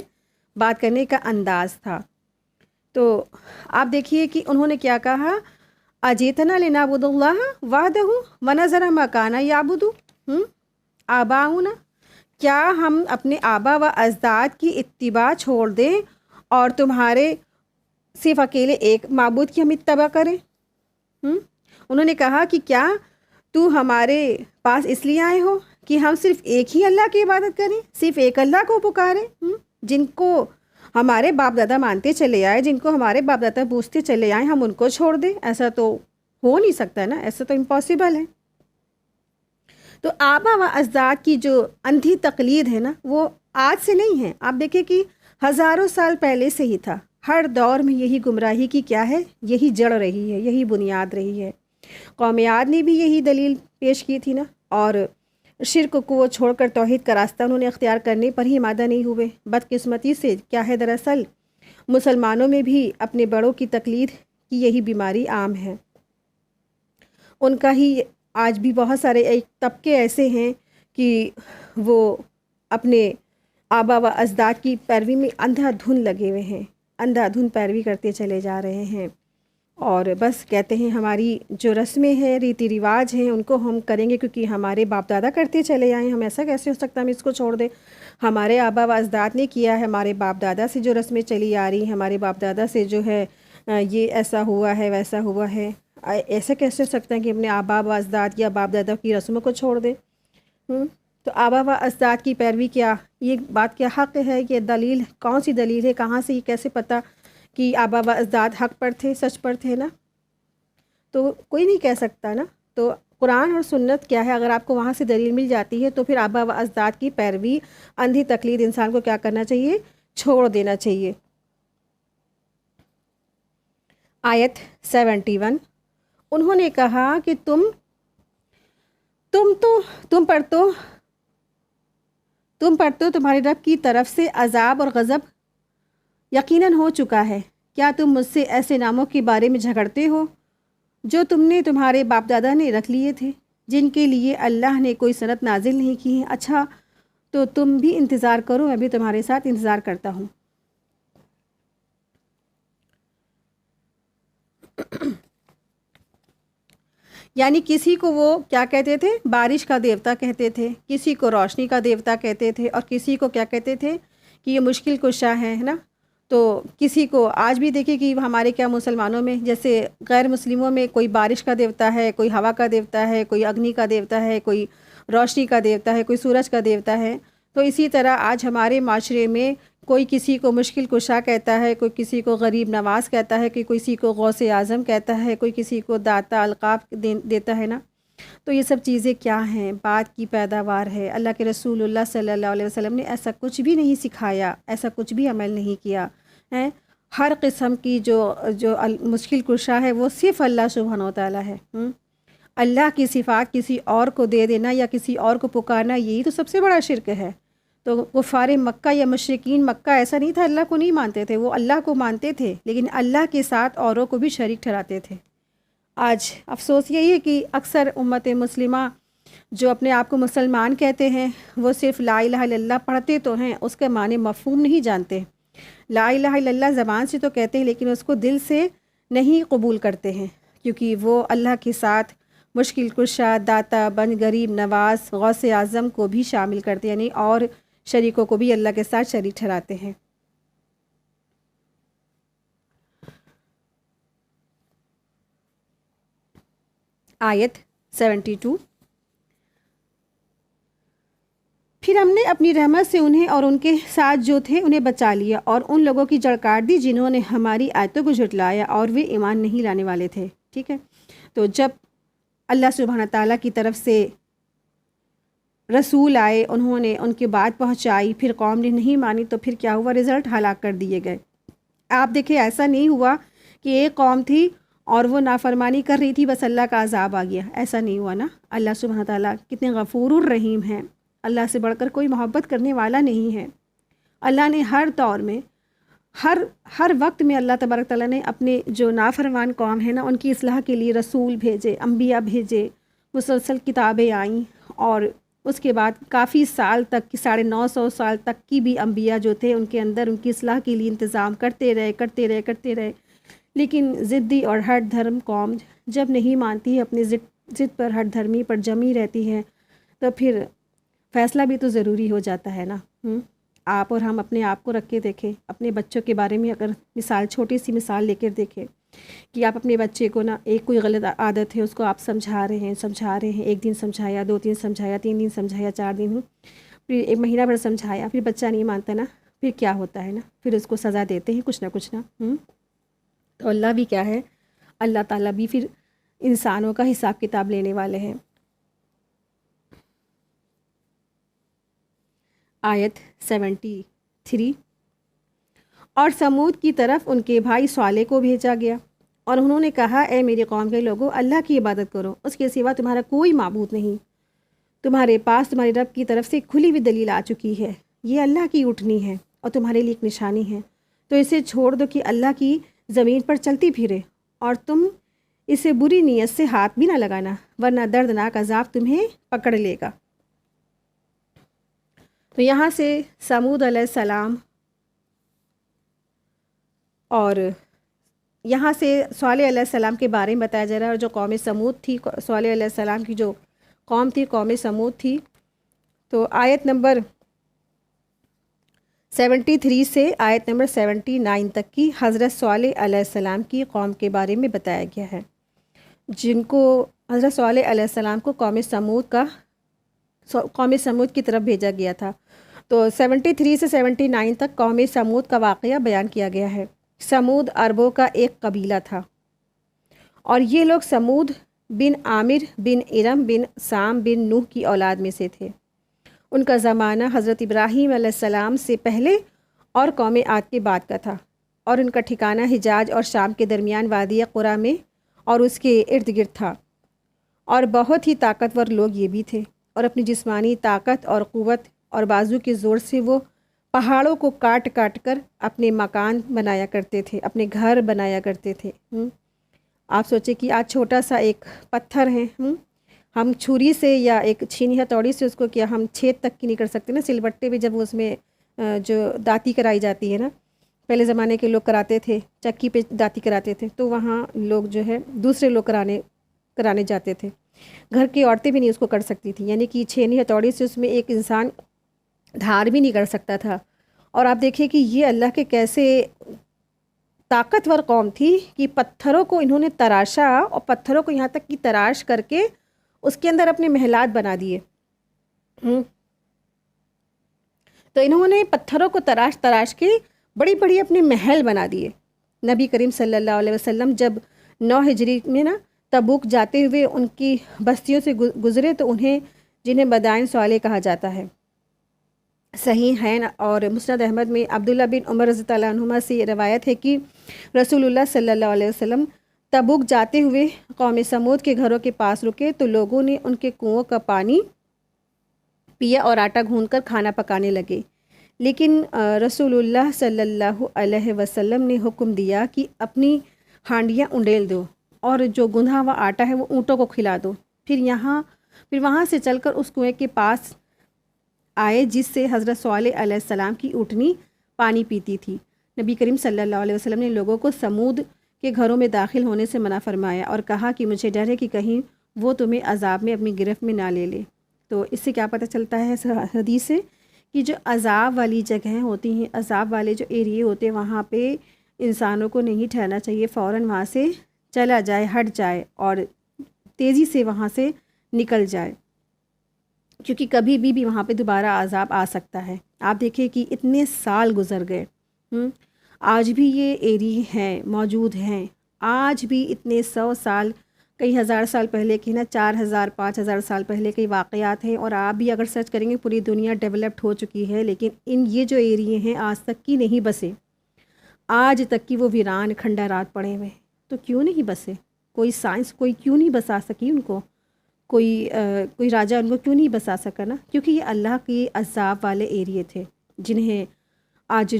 بات کرنے کا انداز تھا۔ تو آپ دیکھیے کہ انہوں نے کیا کہا، اجیتنا لنعبد اللہ وحدہ ونذر ما کان یعبد آباؤنا، کیا ہم اپنے آبا و اجداد کی اتباع چھوڑ دیں اور تمہارے صرف اکیلے ایک معبود کی ہم اتباع کریں؟ انہوں نے کہا کہ کیا تو ہمارے پاس اس لیے آئے ہو کہ ہم صرف ایک ہی اللہ کی عبادت کریں، صرف ایک اللہ کو پکاریں، جن کو ہمارے باپ دادا مانتے چلے آئے، جن کو ہمارے باپ دادا پوچھتے چلے آئے، ہم ان کو چھوڑ دیں؟ ایسا تو ہو نہیں سکتا نا، ایسا تو امپاسبل ہے۔ تو آبا و اجداد کی جو اندھی تقلید ہے نا، وہ آج سے نہیں ہے۔ آپ دیکھیں کہ ہزاروں سال پہلے سے ہی تھا۔ ہر دور میں یہی گمراہی کی کیا ہے، یہی جڑ رہی ہے، یہی بنیاد رہی ہے۔ قوم عاد نے بھی یہی دلیل پیش کی تھی نا، اور شرک کو وہ چھوڑ کر توحید کا راستہ انہوں نے اختیار کرنے پر ہی مادہ نہیں ہوئے۔ بدقسمتی سے کیا ہے، دراصل مسلمانوں میں بھی اپنے بڑوں کی تقلید کی یہی بیماری عام ہے۔ ان کا ہی آج بھی بہت سارے ایک طبقے ایسے ہیں کہ وہ اپنے آبا و اجداد کی پیروی میں اندھا دھن لگے ہوئے ہیں، اندھا دھن پیروی کرتے چلے جا رہے ہیں، اور بس کہتے ہیں ہماری جو رسمیں ہیں، ریتی رواج ہیں، ان کو ہم کریں گے کیونکہ ہمارے باپ دادا کرتے چلے آئے ہیں، ہم ایسا کیسے ہو سکتا ہے ہم اس کو چھوڑ دیں؟ ہمارے آبا و اجداد نے کیا ہے، ہمارے باپ دادا سے جو رسمیں چلی آ رہی ہیں، ہمارے باپ دادا سے جو ہے یہ ایسا ہوا ہے، ویسا ہوا ہے، ایسا کیسے ہو سکتا ہے کہ اپنے آبا و اجداد یا باپ دادا کی رسموں کو چھوڑ دیں؟ تو آبا و اجداد کی پیروی کیا یہ بات کیا حق ہے؟ یہ دلیل کون سی دلیل ہے؟ کہاں سے یہ کیسے پتہ کہ آبا و اجداد حق پر تھے، سچ پر تھے نا؟ تو کوئی نہیں کہہ سکتا نا۔ تو قرآن اور سنت کیا ہے، اگر آپ کو وہاں سے دلیل مل جاتی ہے تو پھر آبا و اجداد کی پیروی، اندھی تقلید انسان کو کیا کرنا چاہیے؟ چھوڑ دینا چاہیے۔ آیت 71، انہوں نے کہا کہ تم پر تو تمہارے رب کی طرف سے عذاب اور غضب یقیناً ہو چکا ہے۔ کیا تم مجھ سے ایسے ناموں کے بارے میں جھگڑتے ہو جو تمہارے باپ دادا نے رکھ لیے تھے، جن کے لیے اللہ نے کوئی سند نازل نہیں کی ہے؟ اچھا تو تم بھی انتظار کرو، میں بھی تمہارے ساتھ انتظار کرتا ہوں۔ یعنی کسی کو وہ کیا کہتے تھے؟ بارش کا دیوتا کہتے تھے، کسی کو روشنی کا دیوتا کہتے تھے، اور کسی کو کیا کہتے تھے کہ یہ مشکل کشا ہے نا۔ تو کسی کو آج بھی دیکھیں کہ ہمارے کیا مسلمانوں میں، جیسے غیر مسلموں میں کوئی بارش کا دیوتا ہے، کوئی ہوا کا دیوتا ہے، کوئی اگنی کا دیوتا ہے، کوئی روشنی کا دیوتا ہے، کوئی سورج کا دیوتا ہے۔ تو اسی طرح آج ہمارے معاشرے میں کوئی کسی کو مشکل کشا کہتا ہے، کوئی کسی کو غریب نواز کہتا ہے، کہ کوئی کسی کو غوث اعظم کہتا ہے، کوئی کسی کو داتا القاب دیتا ہے نا۔ تو یہ سب چیزیں کیا ہیں؟ بات کی پیداوار ہے۔ اللہ کے رسول اللہ صلی اللہ علیہ وسلم نے ایسا کچھ بھی نہیں سکھایا، ایسا کچھ بھی عمل نہیں کیا ہے۔ ہر قسم کی جو مشکل کشا ہے وہ صرف اللہ سبحانہ و تعالیٰ ہے۔ اللہ کی صفات کسی اور کو دے دینا یا کسی اور کو پکارنا، یہی تو سب سے بڑا شرک ہے۔ تو کفار مکہ یا مشرکین مکہ ایسا نہیں تھا، اللہ کو نہیں مانتے تھے، وہ اللہ کو مانتے تھے، لیکن اللہ کے ساتھ اوروں کو بھی شریک ٹھہراتے تھے۔ آج افسوس یہی ہے کہ اکثر امت مسلمہ جو اپنے آپ کو مسلمان کہتے ہیں، وہ صرف لا الہ الا اللہ پڑھتے تو ہیں، اس کے معنی مفہوم نہیں جانتے۔ لا الہ الا اللہ زبان سے تو کہتے ہیں، لیکن اس کو دل سے نہیں قبول کرتے ہیں، کیونکہ وہ اللہ کے ساتھ مشکل کشا، داتا، بن، غریب نواز، غوث اعظم کو بھی شامل کرتے ہیں، یعنی اور شریکوں کو بھی اللہ کے ساتھ شریک ٹھہراتے ہیں۔ آیت 72۔ پھر ہم نے اپنی رحمت سے انہیں اور ان کے ساتھ جو تھے انہیں بچا لیا، اور ان لوگوں کی جڑ کاٹ دی جنہوں نے ہماری آیتوں کو جھٹلایا اور وہ ایمان نہیں لانے والے تھے۔ ٹھیک ہے، تو جب اللہ سبحانہ تعالیٰ کی طرف سے رسول آئے، انہوں نے ان کی بات پہنچائی، پھر قوم نے نہیں مانی، تو پھر کیا ہوا؟ رزلٹ ہلاک کر دیے گئے۔ آپ دیکھیں، ایسا نہیں ہوا کہ ایک قوم تھی اور وہ نافرمانی کر رہی تھی، بس اللہ کا عذاب آ گیا، ایسا نہیں ہوا نا۔ اللہ سبحانہ تعالیٰ کتنے غفور الرحیم ہیں، اللہ سے بڑھ کر کوئی محبت کرنے والا نہیں ہے۔ اللہ نے ہر دور میں، ہر وقت میں اللہ تبارک تعالیٰ نے اپنے جو نافرمان قوم ہے نا، ان کی اصلاح کے لیے رسول بھیجے، انبیاء بھیجے، مسلسل کتابیں آئیں، اور اس کے بعد کافی سال تک، 950 سال تک کی بھی انبیاء جو تھے ان کے اندر ان کی اصلاح کے لیے انتظام کرتے رہے۔ لیکن ضدی اور ہٹ دھرم قوم جب نہیں مانتی ہے، اپنی ضد پر، ہٹ دھرمی پر جمی رہتی ہے، تو پھر فیصلہ بھی تو ضروری ہو جاتا ہے نا۔ آپ اور ہم اپنے آپ کو رکھ کے دیکھیں، اپنے بچوں کے بارے میں اگر چھوٹی سی مثال لے کر دیکھیں کہ آپ اپنے بچے کو نا، ایک کوئی غلط عادت ہے، اس کو آپ سمجھا رہے ہیں، ایک دن سمجھایا، 2 دن سمجھایا، 3 دن سمجھایا، 4 دن، پھر 1 مہینہ بھر سمجھایا، پھر بچہ نہیں مانتا نا، پھر کیا ہوتا ہے نا؟ پھر اس کو سزا دیتے ہیں کچھ نہ۔ تو اللہ بھی کیا ہے؟ اللہ تعالیٰ بھی پھر انسانوں کا حساب کتاب لینے والے ہیں۔ آیت 73۔ اور سمود کی طرف ان کے بھائی صالح کو بھیجا گیا، اور انہوں نے کہا، اے میری قوم کے لوگوں، اللہ کی عبادت کرو، اس کے سوا تمہارا کوئی معبود نہیں، تمہارے پاس تمہارے رب کی طرف سے کھلی ہوئی دلیل آ چکی ہے، یہ اللہ کی اٹھنی ہے اور تمہارے لیے ایک نشانی ہے، تو اسے چھوڑ دو کہ اللہ کی زمین پر چلتی پھرے، اور تم اسے بری نیت سے ہاتھ بھی نہ لگانا، ورنہ دردناک عذاب تمہیں پکڑ لے گا۔ تو یہاں سے سمود علیہ السلام اور یہاں سے صالح علیہ السلام کے بارے میں بتایا جا رہا ہے، اور جو قوم سمود تھی، صالح علیہ السلام کی جو قوم تھی، قوم سمود تھی۔ تو آیت نمبر 73 سے آیت نمبر 79 تک کی حضرت صالح علیہ السلام کی قوم کے بارے میں بتایا گیا ہے، جن کو حضرت صالح علیہ السلام کو قوم سمود کی طرف بھیجا گیا تھا۔ تو 73 سے 79 تک قوم سمود کا واقعہ بیان کیا گیا ہے۔ سمود عربوں کا ایک قبیلہ تھا، اور یہ لوگ سمود بن عامر بن ارم بن سام بن نوح کی اولاد میں سے تھے۔ ان کا زمانہ حضرت ابراہیم علیہ السلام سے پہلے اور قوم عاد کے بعد کا تھا، اور ان کا ٹھکانہ حجاز اور شام کے درمیان وادی قرا میں اور اس کے ارد گرد تھا، اور بہت ہی طاقتور لوگ یہ بھی تھے، اور اپنی جسمانی طاقت اور قوت اور بازو کے زور سے وہ پہاڑوں کو کاٹ کاٹ کر اپنے مکان بنایا کرتے تھے، اپنے گھر بنایا کرتے تھے۔ آپ سوچیں کہ آج چھوٹا سا ایک پتھر ہے، ہم چھری سے یا ایک چھینی ہتھوڑی سے اس کو کیا ہم چھید تک کی نہیں کر سکتے نا۔ سل بٹے بھی جب اس میں جو داتی کرائی جاتی ہے نا، پہلے زمانے کے لوگ کراتے تھے، چکی پہ داتی کراتے تھے، تو وہاں لوگ جو ہے دوسرے لوگ کرانے کرانے جاتے تھے، گھر کی عورتیں بھی نہیں اس کو کر سکتی تھیں، یعنی کہ چھینی ہتھوڑی سے اس میں ایک انسان دھار بھی نہیں کر سکتا تھا۔ اور آپ دیکھیں کہ یہ اللہ کے کیسے طاقتور قوم تھی کہ پتھروں کو انہوں نے تراشا، اور پتھروں کو یہاں تک کہ تراش کر کے اس کے اندر اپنے محلات بنا دیے۔ تو انہوں نے پتھروں کو تراش تراش کے بڑی بڑی اپنے محل بنا دیے۔ نبی کریم صلی اللہ علیہ وسلم جب 9 ہجری میں تبوک جاتے ہوئے ان کی بستیوں سے گزرے تو انہیں، جنہیں مدائن صالح کہا جاتا ہے، صحیح ہیں اور مسند احمد میں عبداللہ بن عمر رضی اللہ عنہما سے یہ روایت ہے کہ رسول اللہ صلی اللہ علیہ وسلم تبوک جاتے ہوئے قوم سمود کے گھروں کے پاس رکے تو لوگوں نے ان کے کنووں کا پانی پیا اور آٹا گھون کر کھانا پکانے لگے، لیکن رسول اللہ صلی اللہ علیہ وسلم نے حکم دیا کہ اپنی ہانڈیاں انڈیل دو اور جو گندھا ہوا آٹا ہے وہ اونٹوں کو کھلا دو۔ پھر وہاں سے چل کر اس کنویں کے پاس آئے جس سے حضرت صالح علیہ السلام کی اونٹنی پانی پیتی تھی۔ نبی کریم صلی اللہ علیہ وسلم نے لوگوں کو سمود کے گھروں میں داخل ہونے سے منع فرمایا اور کہا کہ مجھے ڈر ہے کہ کہیں وہ تمہیں عذاب میں اپنی گرفت میں نہ لے لے۔ تو اس سے کیا پتہ چلتا ہے اس حدیث سے کہ جو عذاب والی جگہیں ہوتی ہیں، عذاب والے جو ایریے ہوتے ہیں، وہاں پہ انسانوں کو نہیں ٹھہرنا چاہیے، فوراً وہاں سے چلا جائے، ہٹ جائے اور تیزی سے وہاں سے نکل جائے، کیونکہ کبھی بھی وہاں پہ دوبارہ عذاب آ سکتا ہے۔ آپ دیکھیں کہ اتنے سال گزر گئے، آج بھی یہ ایریے ہیں، موجود ہیں، آج بھی اتنے 100 سال، کئی ہزار سال پہلے کی 4000 5000 سال پہلے کے واقعات ہیں، اور آپ بھی اگر سرچ کریں گے پوری دنیا ڈیولپڈ ہو چکی ہے، لیکن یہ جو ایریے ہیں آج تک کی نہیں بسے، آج تک کی وہ ویران کھنڈرات پڑے ہوئے، تو کیوں نہیں بسے؟ کوئی سائنس کوئی کیوں نہیں بسا سکی ان کو؟ کوئی راجہ ان کو کیوں نہیں بسا سکا نا؟ کیونکہ یہ اللہ کی عذاب والے ایریے تھے، جنہیں آج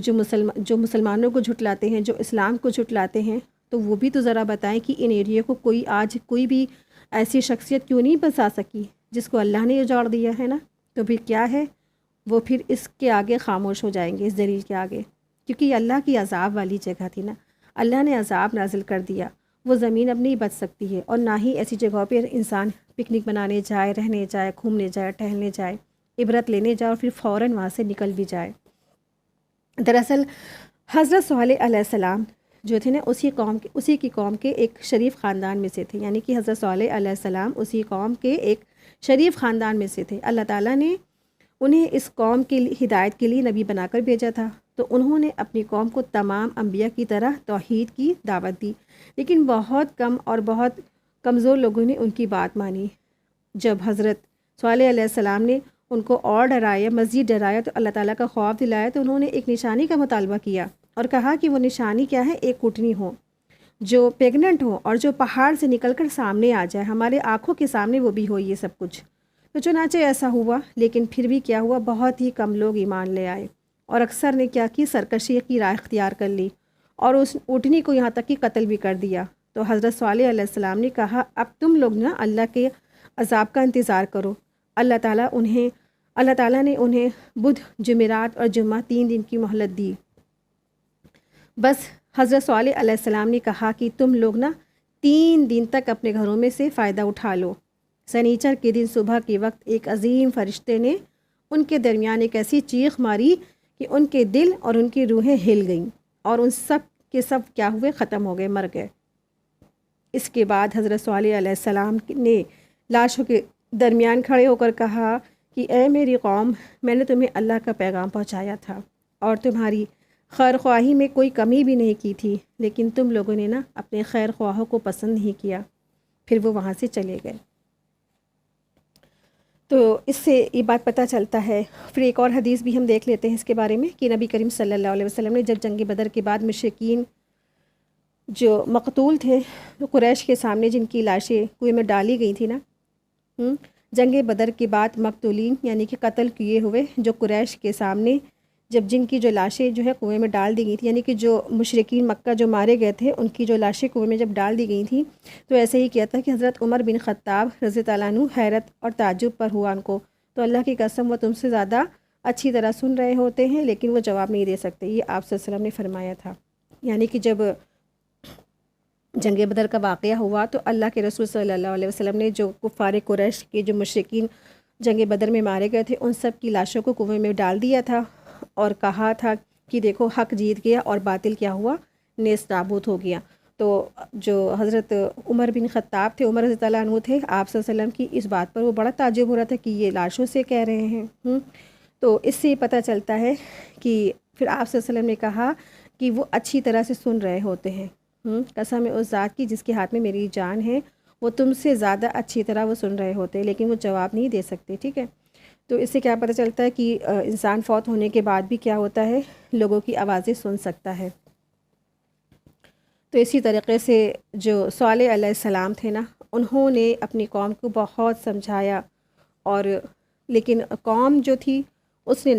جو مسلمانوں کو جھٹلاتے ہیں، جو اسلام کو جھٹلاتے ہیں، تو وہ بھی تو ذرا بتائیں کہ ان ایریے کو آج کوئی بھی ایسی شخصیت کیوں نہیں بسا سکی جس کو اللہ نے اجاڑ دیا ہے نا؟ تو پھر کیا ہے، وہ پھر اس کے آگے خاموش ہو جائیں گے، اس دلیل کے آگے، کیونکہ یہ اللہ کی عذاب والی جگہ تھی نا، اللہ نے عذاب نازل کر دیا، وہ زمین اب نہیں بچ سکتی ہے، اور نہ ہی ایسی جگہوں پہ انسان پکنک بنانے جائے، رہنے جائے، گھومنے جائے، ٹہلنے جائے، عبرت لینے جائے اور پھر فوراً وہاں سے نکل بھی جائے۔ دراصل حضرت صالح علیہ السلام جو تھے نا اسی کی قوم کے ایک شریف خاندان میں سے تھے، یعنی کہ حضرت صالح علیہ السلام اسی قوم کے ایک شریف خاندان میں سے تھے۔ اللہ تعالیٰ نے انہیں اس قوم کی ہدایت کے لیے نبی بنا کر بھیجا تھا، تو انہوں نے اپنی قوم کو تمام انبیاء کی طرح توحید کی دعوت دی، لیکن بہت کم اور بہت کمزور لوگوں نے ان کی بات مانی۔ جب حضرت صالح علیہ السلام نے ان کو اور ڈرایا، مزید ڈرایا، تو اللہ تعالیٰ کا خوف دلایا، تو انہوں نے ایک نشانی کا مطالبہ کیا اور کہا کہ وہ نشانی کیا ہے، ایک اونٹنی ہو جو پیگننٹ ہو اور جو پہاڑ سے نکل کر سامنے آ جائے، ہمارے آنکھوں کے سامنے وہ بھی ہو یہ سب کچھ۔ تو چنانچہ ایسا ہوا، لیکن پھر بھی کیا ہوا، بہت ہی کم لوگ ایمان لے آئے، اور اکثر نے کیا کی، سرکشی کی راہ اختیار کر لی اور اس اونٹنی کو یہاں تک کہ قتل بھی کر دیا۔ تو حضرت صالح علیہ السلام نے کہا، اب تم لوگ اللہ کے عذاب کا انتظار کرو۔ اللہ تعالیٰ نے انہیں بدھ، جمعرات اور جمعہ 3 دن کی مہلت دی۔ بس حضرت صالح علیہ السلام نے کہا کہ تم لوگ 3 دن تک اپنے گھروں میں سے فائدہ اٹھا لو۔ سنیچر کے دن صبح کے وقت ایک عظیم فرشتے نے ان کے درمیان ایک ایسی چیخ ماری کہ ان کے دل اور ان کی روحیں ہل گئیں، اور ان سب کے سب کیا ہوئے، ختم ہو گئے، مر گئے۔ اس کے بعد حضرت صالح علیہ السلام نے لاشوں کے درمیان کھڑے ہو کر کہا کہ اے میری قوم، میں نے تمہیں اللہ کا پیغام پہنچایا تھا اور تمہاری خیر خواہی میں کوئی کمی بھی نہیں کی تھی، لیکن تم لوگوں نے اپنے خیر خواہوں کو پسند نہیں کیا، پھر وہ وہاں سے چلے گئے۔ تو اس سے یہ بات پتہ چلتا ہے۔ پھر ایک اور حدیث بھی ہم دیکھ لیتے ہیں اس کے بارے میں کہ نبی کریم صلی اللہ علیہ وسلم نے جب جنگ بدر کے بعد مشرکین جو مقتول تھے، قریش کے سامنے جن کی لاشیں کنویں میں ڈالی گئی تھی جنگ بدر کے بعد مقتولین یعنی کہ قتل کیے ہوئے جو قریش کے سامنے جب جن کی جو لاشیں جو ہے کنویں میں ڈال دی گئی تھیں، یعنی کہ جو مشرکین مکہ جو مارے گئے تھے ان کی جو لاشیں کنویں میں جب ڈال دی گئی تھیں، تو ایسے ہی کیا تھا کہ حضرت عمر بن خطاب رضی اللہ عنہ حیرت اور تعجب پر ہوا ان کو، تو اللہ کی قسم وہ تم سے زیادہ اچھی طرح سن رہے ہوتے ہیں لیکن وہ جواب نہیں دے سکتے، یہ آپ صلی اللہ علیہ وسلم نے فرمایا تھا۔ یعنی کہ جب جنگ بدر کا واقعہ ہوا تو اللہ کے رسول صلی اللہ علیہ وسلم نے جو کفار قریش کے جو مشرکین جنگ بدر میں مارے گئے تھے ان سب کی لاشوں کو کنویں میں ڈال دیا تھا اور کہا تھا کہ دیکھو حق جیت گیا اور باطل کیا ہوا، نیست نابود ہو گیا۔ تو جو حضرت عمر بن خطاب تھے، عمر رضی اللہ عنہ تھے، آپ صلی اللہ علیہ وسلم کی اس بات پر وہ بڑا تعجب ہو رہا تھا کہ یہ لاشوں سے کہہ رہے ہیں۔ تو اس سے پتہ چلتا ہے کہ پھر آپ صلی اللہ علیہ وسلم نے کہا کہ وہ اچھی طرح سے سن رہے ہوتے ہیں۔ قسم ہے اس ذات کی جس کے ہاتھ میں میری جان ہے، وہ تم سے زیادہ اچھی طرح وہ سن رہے ہوتے ہیں، لیکن وہ جواب نہیں دے سکتے، ٹھیک ہے۔ تو اس سے کیا پتہ چلتا ہے کہ انسان فوت ہونے کے بعد بھی کیا ہوتا ہے، لوگوں کی آوازیں سن سکتا ہے۔ تو اسی طریقے سے جو صالح علیہ السلام تھے نا، انہوں نے اپنی قوم کو بہت سمجھایا، اور لیکن قوم جو تھی اس نے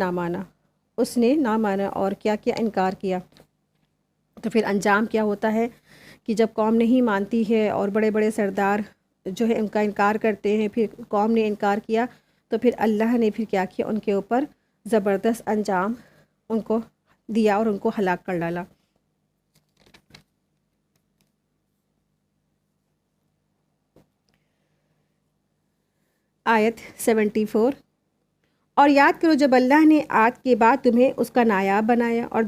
نہ مانا اور کیا انکار کیا۔ تو پھر انجام کیا ہوتا ہے کہ جب قوم نہیں مانتی ہے اور بڑے بڑے سردار جو ہے ان کا انکار کرتے ہیں، پھر قوم نے انکار کیا تو پھر اللہ نے پھر کیا کیا، ان کے اوپر زبردست انجام ان کو دیا اور ان کو ہلاک کر ڈالا۔ آیت 74، اور یاد کرو جب اللہ نے عاد کے بعد تمہیں اس کا نایاب بنایا اور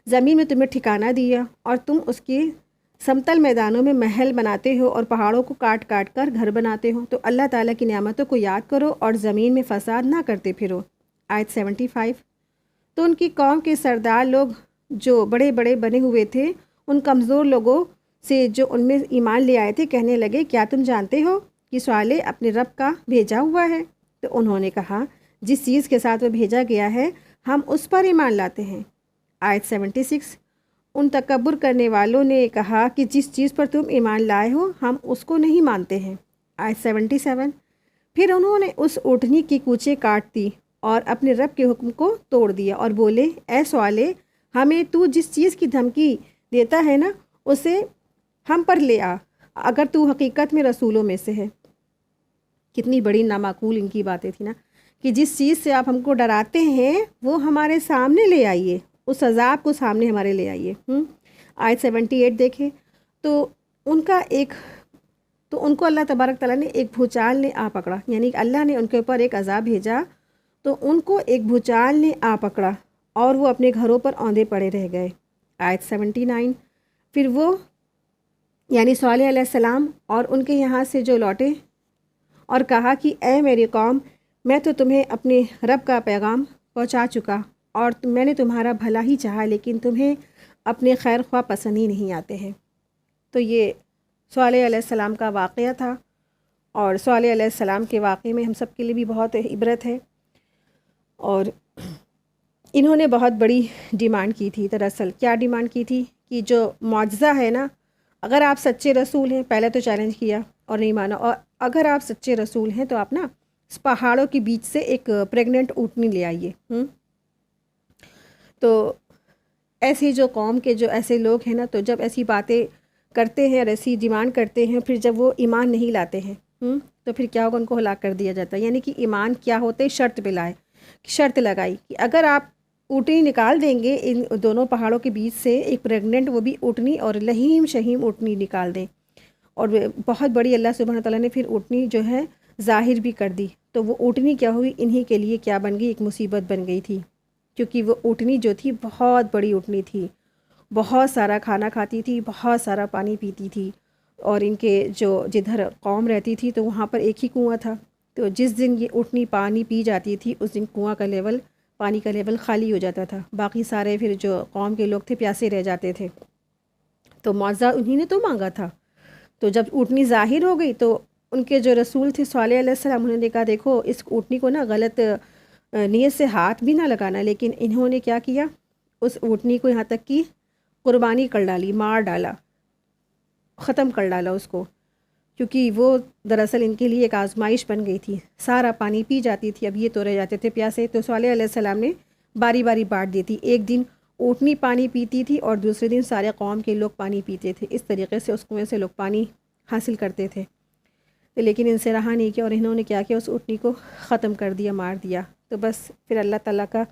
زمین میں تمہیں ٹھکانہ دیا، اور تم اس کے سمتل میدانوں میں محل بناتے ہو اور پہاڑوں کو کاٹ کاٹ کر گھر بناتے ہو، تو اللہ تعالیٰ کی نعمتوں کو یاد کرو اور زمین میں فساد نہ کرتے پھرو۔ آیت 75، تو ان کی قوم کے سردار لوگ جو بڑے بڑے بنے ہوئے تھے ان کمزور لوگوں سے جو ان میں ایمان لے آئے تھے کہنے لگے، کیا تم جانتے ہو کہ صالح اپنے رب کا بھیجا ہوا ہے؟ تو انہوں نے کہا، جس چیز کے ساتھ وہ بھیجا گیا ہے ہم اس پر ایمان لاتے ہیں۔ آیت 76، ان تکبر کرنے والوں نے کہا کہ جس چیز پر تم ایمان لائے ہو ہم اس کو نہیں مانتے ہیں۔ آیت 77، پھر انہوں نے اس اونٹنی کی کوچیں کاٹ دی اور اپنے رب کے حکم کو توڑ دیا اور بولے، اے صالح ہمیں تو جس چیز کی دھمکی دیتا ہے نا اسے ہم پر لے آ، اگر تو حقیقت میں رسولوں میں سے ہے۔ کتنی بڑی نامعقول ان کی باتیں تھی نا، کہ جس چیز سے آپ ہم کو ڈراتے ہیں وہ ہمارے سامنے لے آئیے، اس عذاب کو سامنے ہمارے لے آئیے۔ آیت 78 دیکھیں، تو ان کو اللہ تبارک تعالیٰ نے ایک بھوچال نے آ پکڑا، یعنی کہ اللہ نے ان کے اوپر ایک عذاب بھیجا تو ان کو ایک بھوچال نے آ پکڑا اور وہ اپنے گھروں پر اوندے پڑے رہ گئے۔ آیت 79، پھر وہ یعنی صالح علیہ السلام اور ان کے یہاں سے جو لوٹے اور کہا کہ اے میری قوم، میں تو تمہیں اپنے رب کا پیغام پہنچا چکا اور میں نے تمہارا بھلا ہی چاہا، لیکن تمہیں اپنے خیر خواہ پسند ہی نہیں آتے ہیں۔ تو یہ صالح علیہ السلام کا واقعہ تھا، اور صالح علیہ السلام کے واقعے میں ہم سب کے لیے بھی بہت عبرت ہے۔ اور انہوں نے بہت بڑی ڈیمانڈ کی تھی، دراصل کیا ڈیمانڈ کی تھی کہ جو معجزہ ہے نا، اگر آپ سچے رسول ہیں، پہلے تو چیلنج کیا اور نہیں مانا، اور اگر آپ سچے رسول ہیں تو آپ نا اس پہاڑوں کے بیچ سے ایک پریگننٹ اونٹنی لے آئیے۔ تو ایسی جو قوم کے جو ایسے لوگ ہیں نا، تو جب ایسی باتیں کرتے ہیں اور ایسی ڈیمانڈ کرتے ہیں، پھر جب وہ ایمان نہیں لاتے ہیں تو پھر کیا ہوگا، ان کو ہلاک کر دیا جاتا ہے۔ یعنی کہ ایمان کیا ہوتے ہیں، شرط پہ لائے، شرط لگائی کہ اگر آپ اونٹنی نکال دیں گے ان دونوں پہاڑوں کے بیچ سے ایک پریگننٹ، وہ بھی اونٹنی، اور لہیم شہیم اونٹنی نکال دیں، اور بہت بڑی اللہ سبحانہ تعالیٰ نے پھر اونٹنی جو ہے ظاہر بھی کر دی، تو وہ اونٹنی کیا ہوئی، انہی کے لیے کیا بن گئی، ایک مصیبت بن گئی تھی، کیونکہ وہ اونٹنی جو تھی بہت بڑی اونٹنی تھی، بہت سارا کھانا کھاتی تھی، بہت سارا پانی پیتی تھی، اور ان کے جدھر قوم رہتی تھی تو وہاں پر ایک ہی کنواں تھا، تو جس دن یہ اونٹنی پانی پی جاتی تھی اس دن کنواں کا لیول، پانی کا لیول خالی ہو جاتا تھا، باقی سارے پھر جو قوم کے لوگ تھے پیاسے رہ جاتے تھے۔ تو معجزہ انہی نے تو مانگا تھا، تو جب اونٹنی ظاہر ہو گئی تو ان کے جو رسول تھے صالح علیہ السلام، انہوں نے کہا دیکھو اس اونٹنی کو نا غلط نیت سے ہاتھ بھی نہ لگانا، لیکن انہوں نے کیا کیا، اس اونٹنی کو یہاں تک کہ قربانی کر ڈالی، مار ڈالا، ختم کر ڈالا اس کو، کیونکہ وہ دراصل ان کے لیے ایک آزمائش بن گئی تھی، سارا پانی پی جاتی تھی، اب یہ تو رہ جاتے تھے پیاسے، تو صالح علیہ السلام نے باری باری بانٹ دی تھی، ایک دن اونٹنی پانی پیتی تھی اور دوسرے دن سارے قوم کے لوگ پانی پیتے تھے، اس طریقے سے اس کنویں سے لوگ پانی حاصل کرتے تھے، لیکن ان سے رہا نہیں کیا، اور انہوں نے کیا کیا، اس اونٹنی کو ختم کر دیا، مار دیا، تو بس پھر اللہ تعالیٰ کا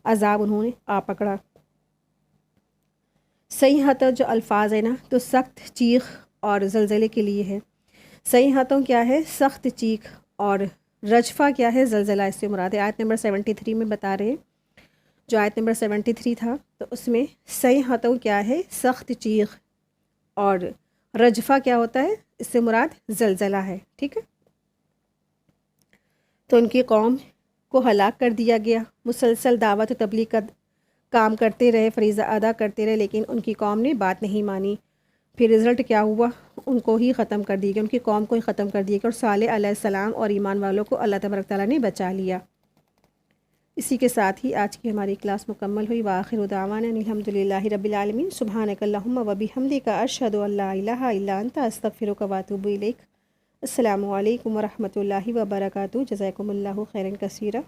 عذاب انہوں نے آ پکڑا۔ صحیح جو الفاظ ہے نا، تو سخت چیخ اور زلزلے کے لیے ہے۔ صیحتوں کیا ہے؟ سخت چیخ، اور رجفہ کیا ہے؟ زلزلہ، اس سے مراد ہے۔ آیت نمبر 73 میں بتا رہے ہیں، جو آیت نمبر 73 تھا تو اس میں صیحتوں کیا ہے؟ سخت چیخ، اور رجفہ کیا ہوتا ہے؟ اس سے مراد زلزلہ ہے، ٹھیک ہے۔ تو ان کی قوم کو ہلاک کر دیا گیا، مسلسل دعوت و تبلیغ کا کام کرتے رہے، فریضہ ادا کرتے رہے، لیکن ان کی قوم نے بات نہیں مانی۔ پھر رزلٹ کیا ہوا؟ ان کو ہی ختم کر دیا گیا، ان کی قوم کو ہی ختم کر دیا گیا، اور صالح علیہ السلام اور ایمان والوں کو اللہ تبارک تعالیٰ نے بچا لیا۔ اسی کے ساتھ ہی آج کی ہماری کلاس مکمل ہوئی۔ وآخر دعوانا الحمد للہ رب العالمین۔ سبحانک اللہم و بحمدک، اشہد ان لا الہ الا انت، استغفرک و اتوب الیک۔ السلام علیکم ورحمۃ اللہ وبرکاتہ۔ جزاکم اللہ خیرا کثیرا۔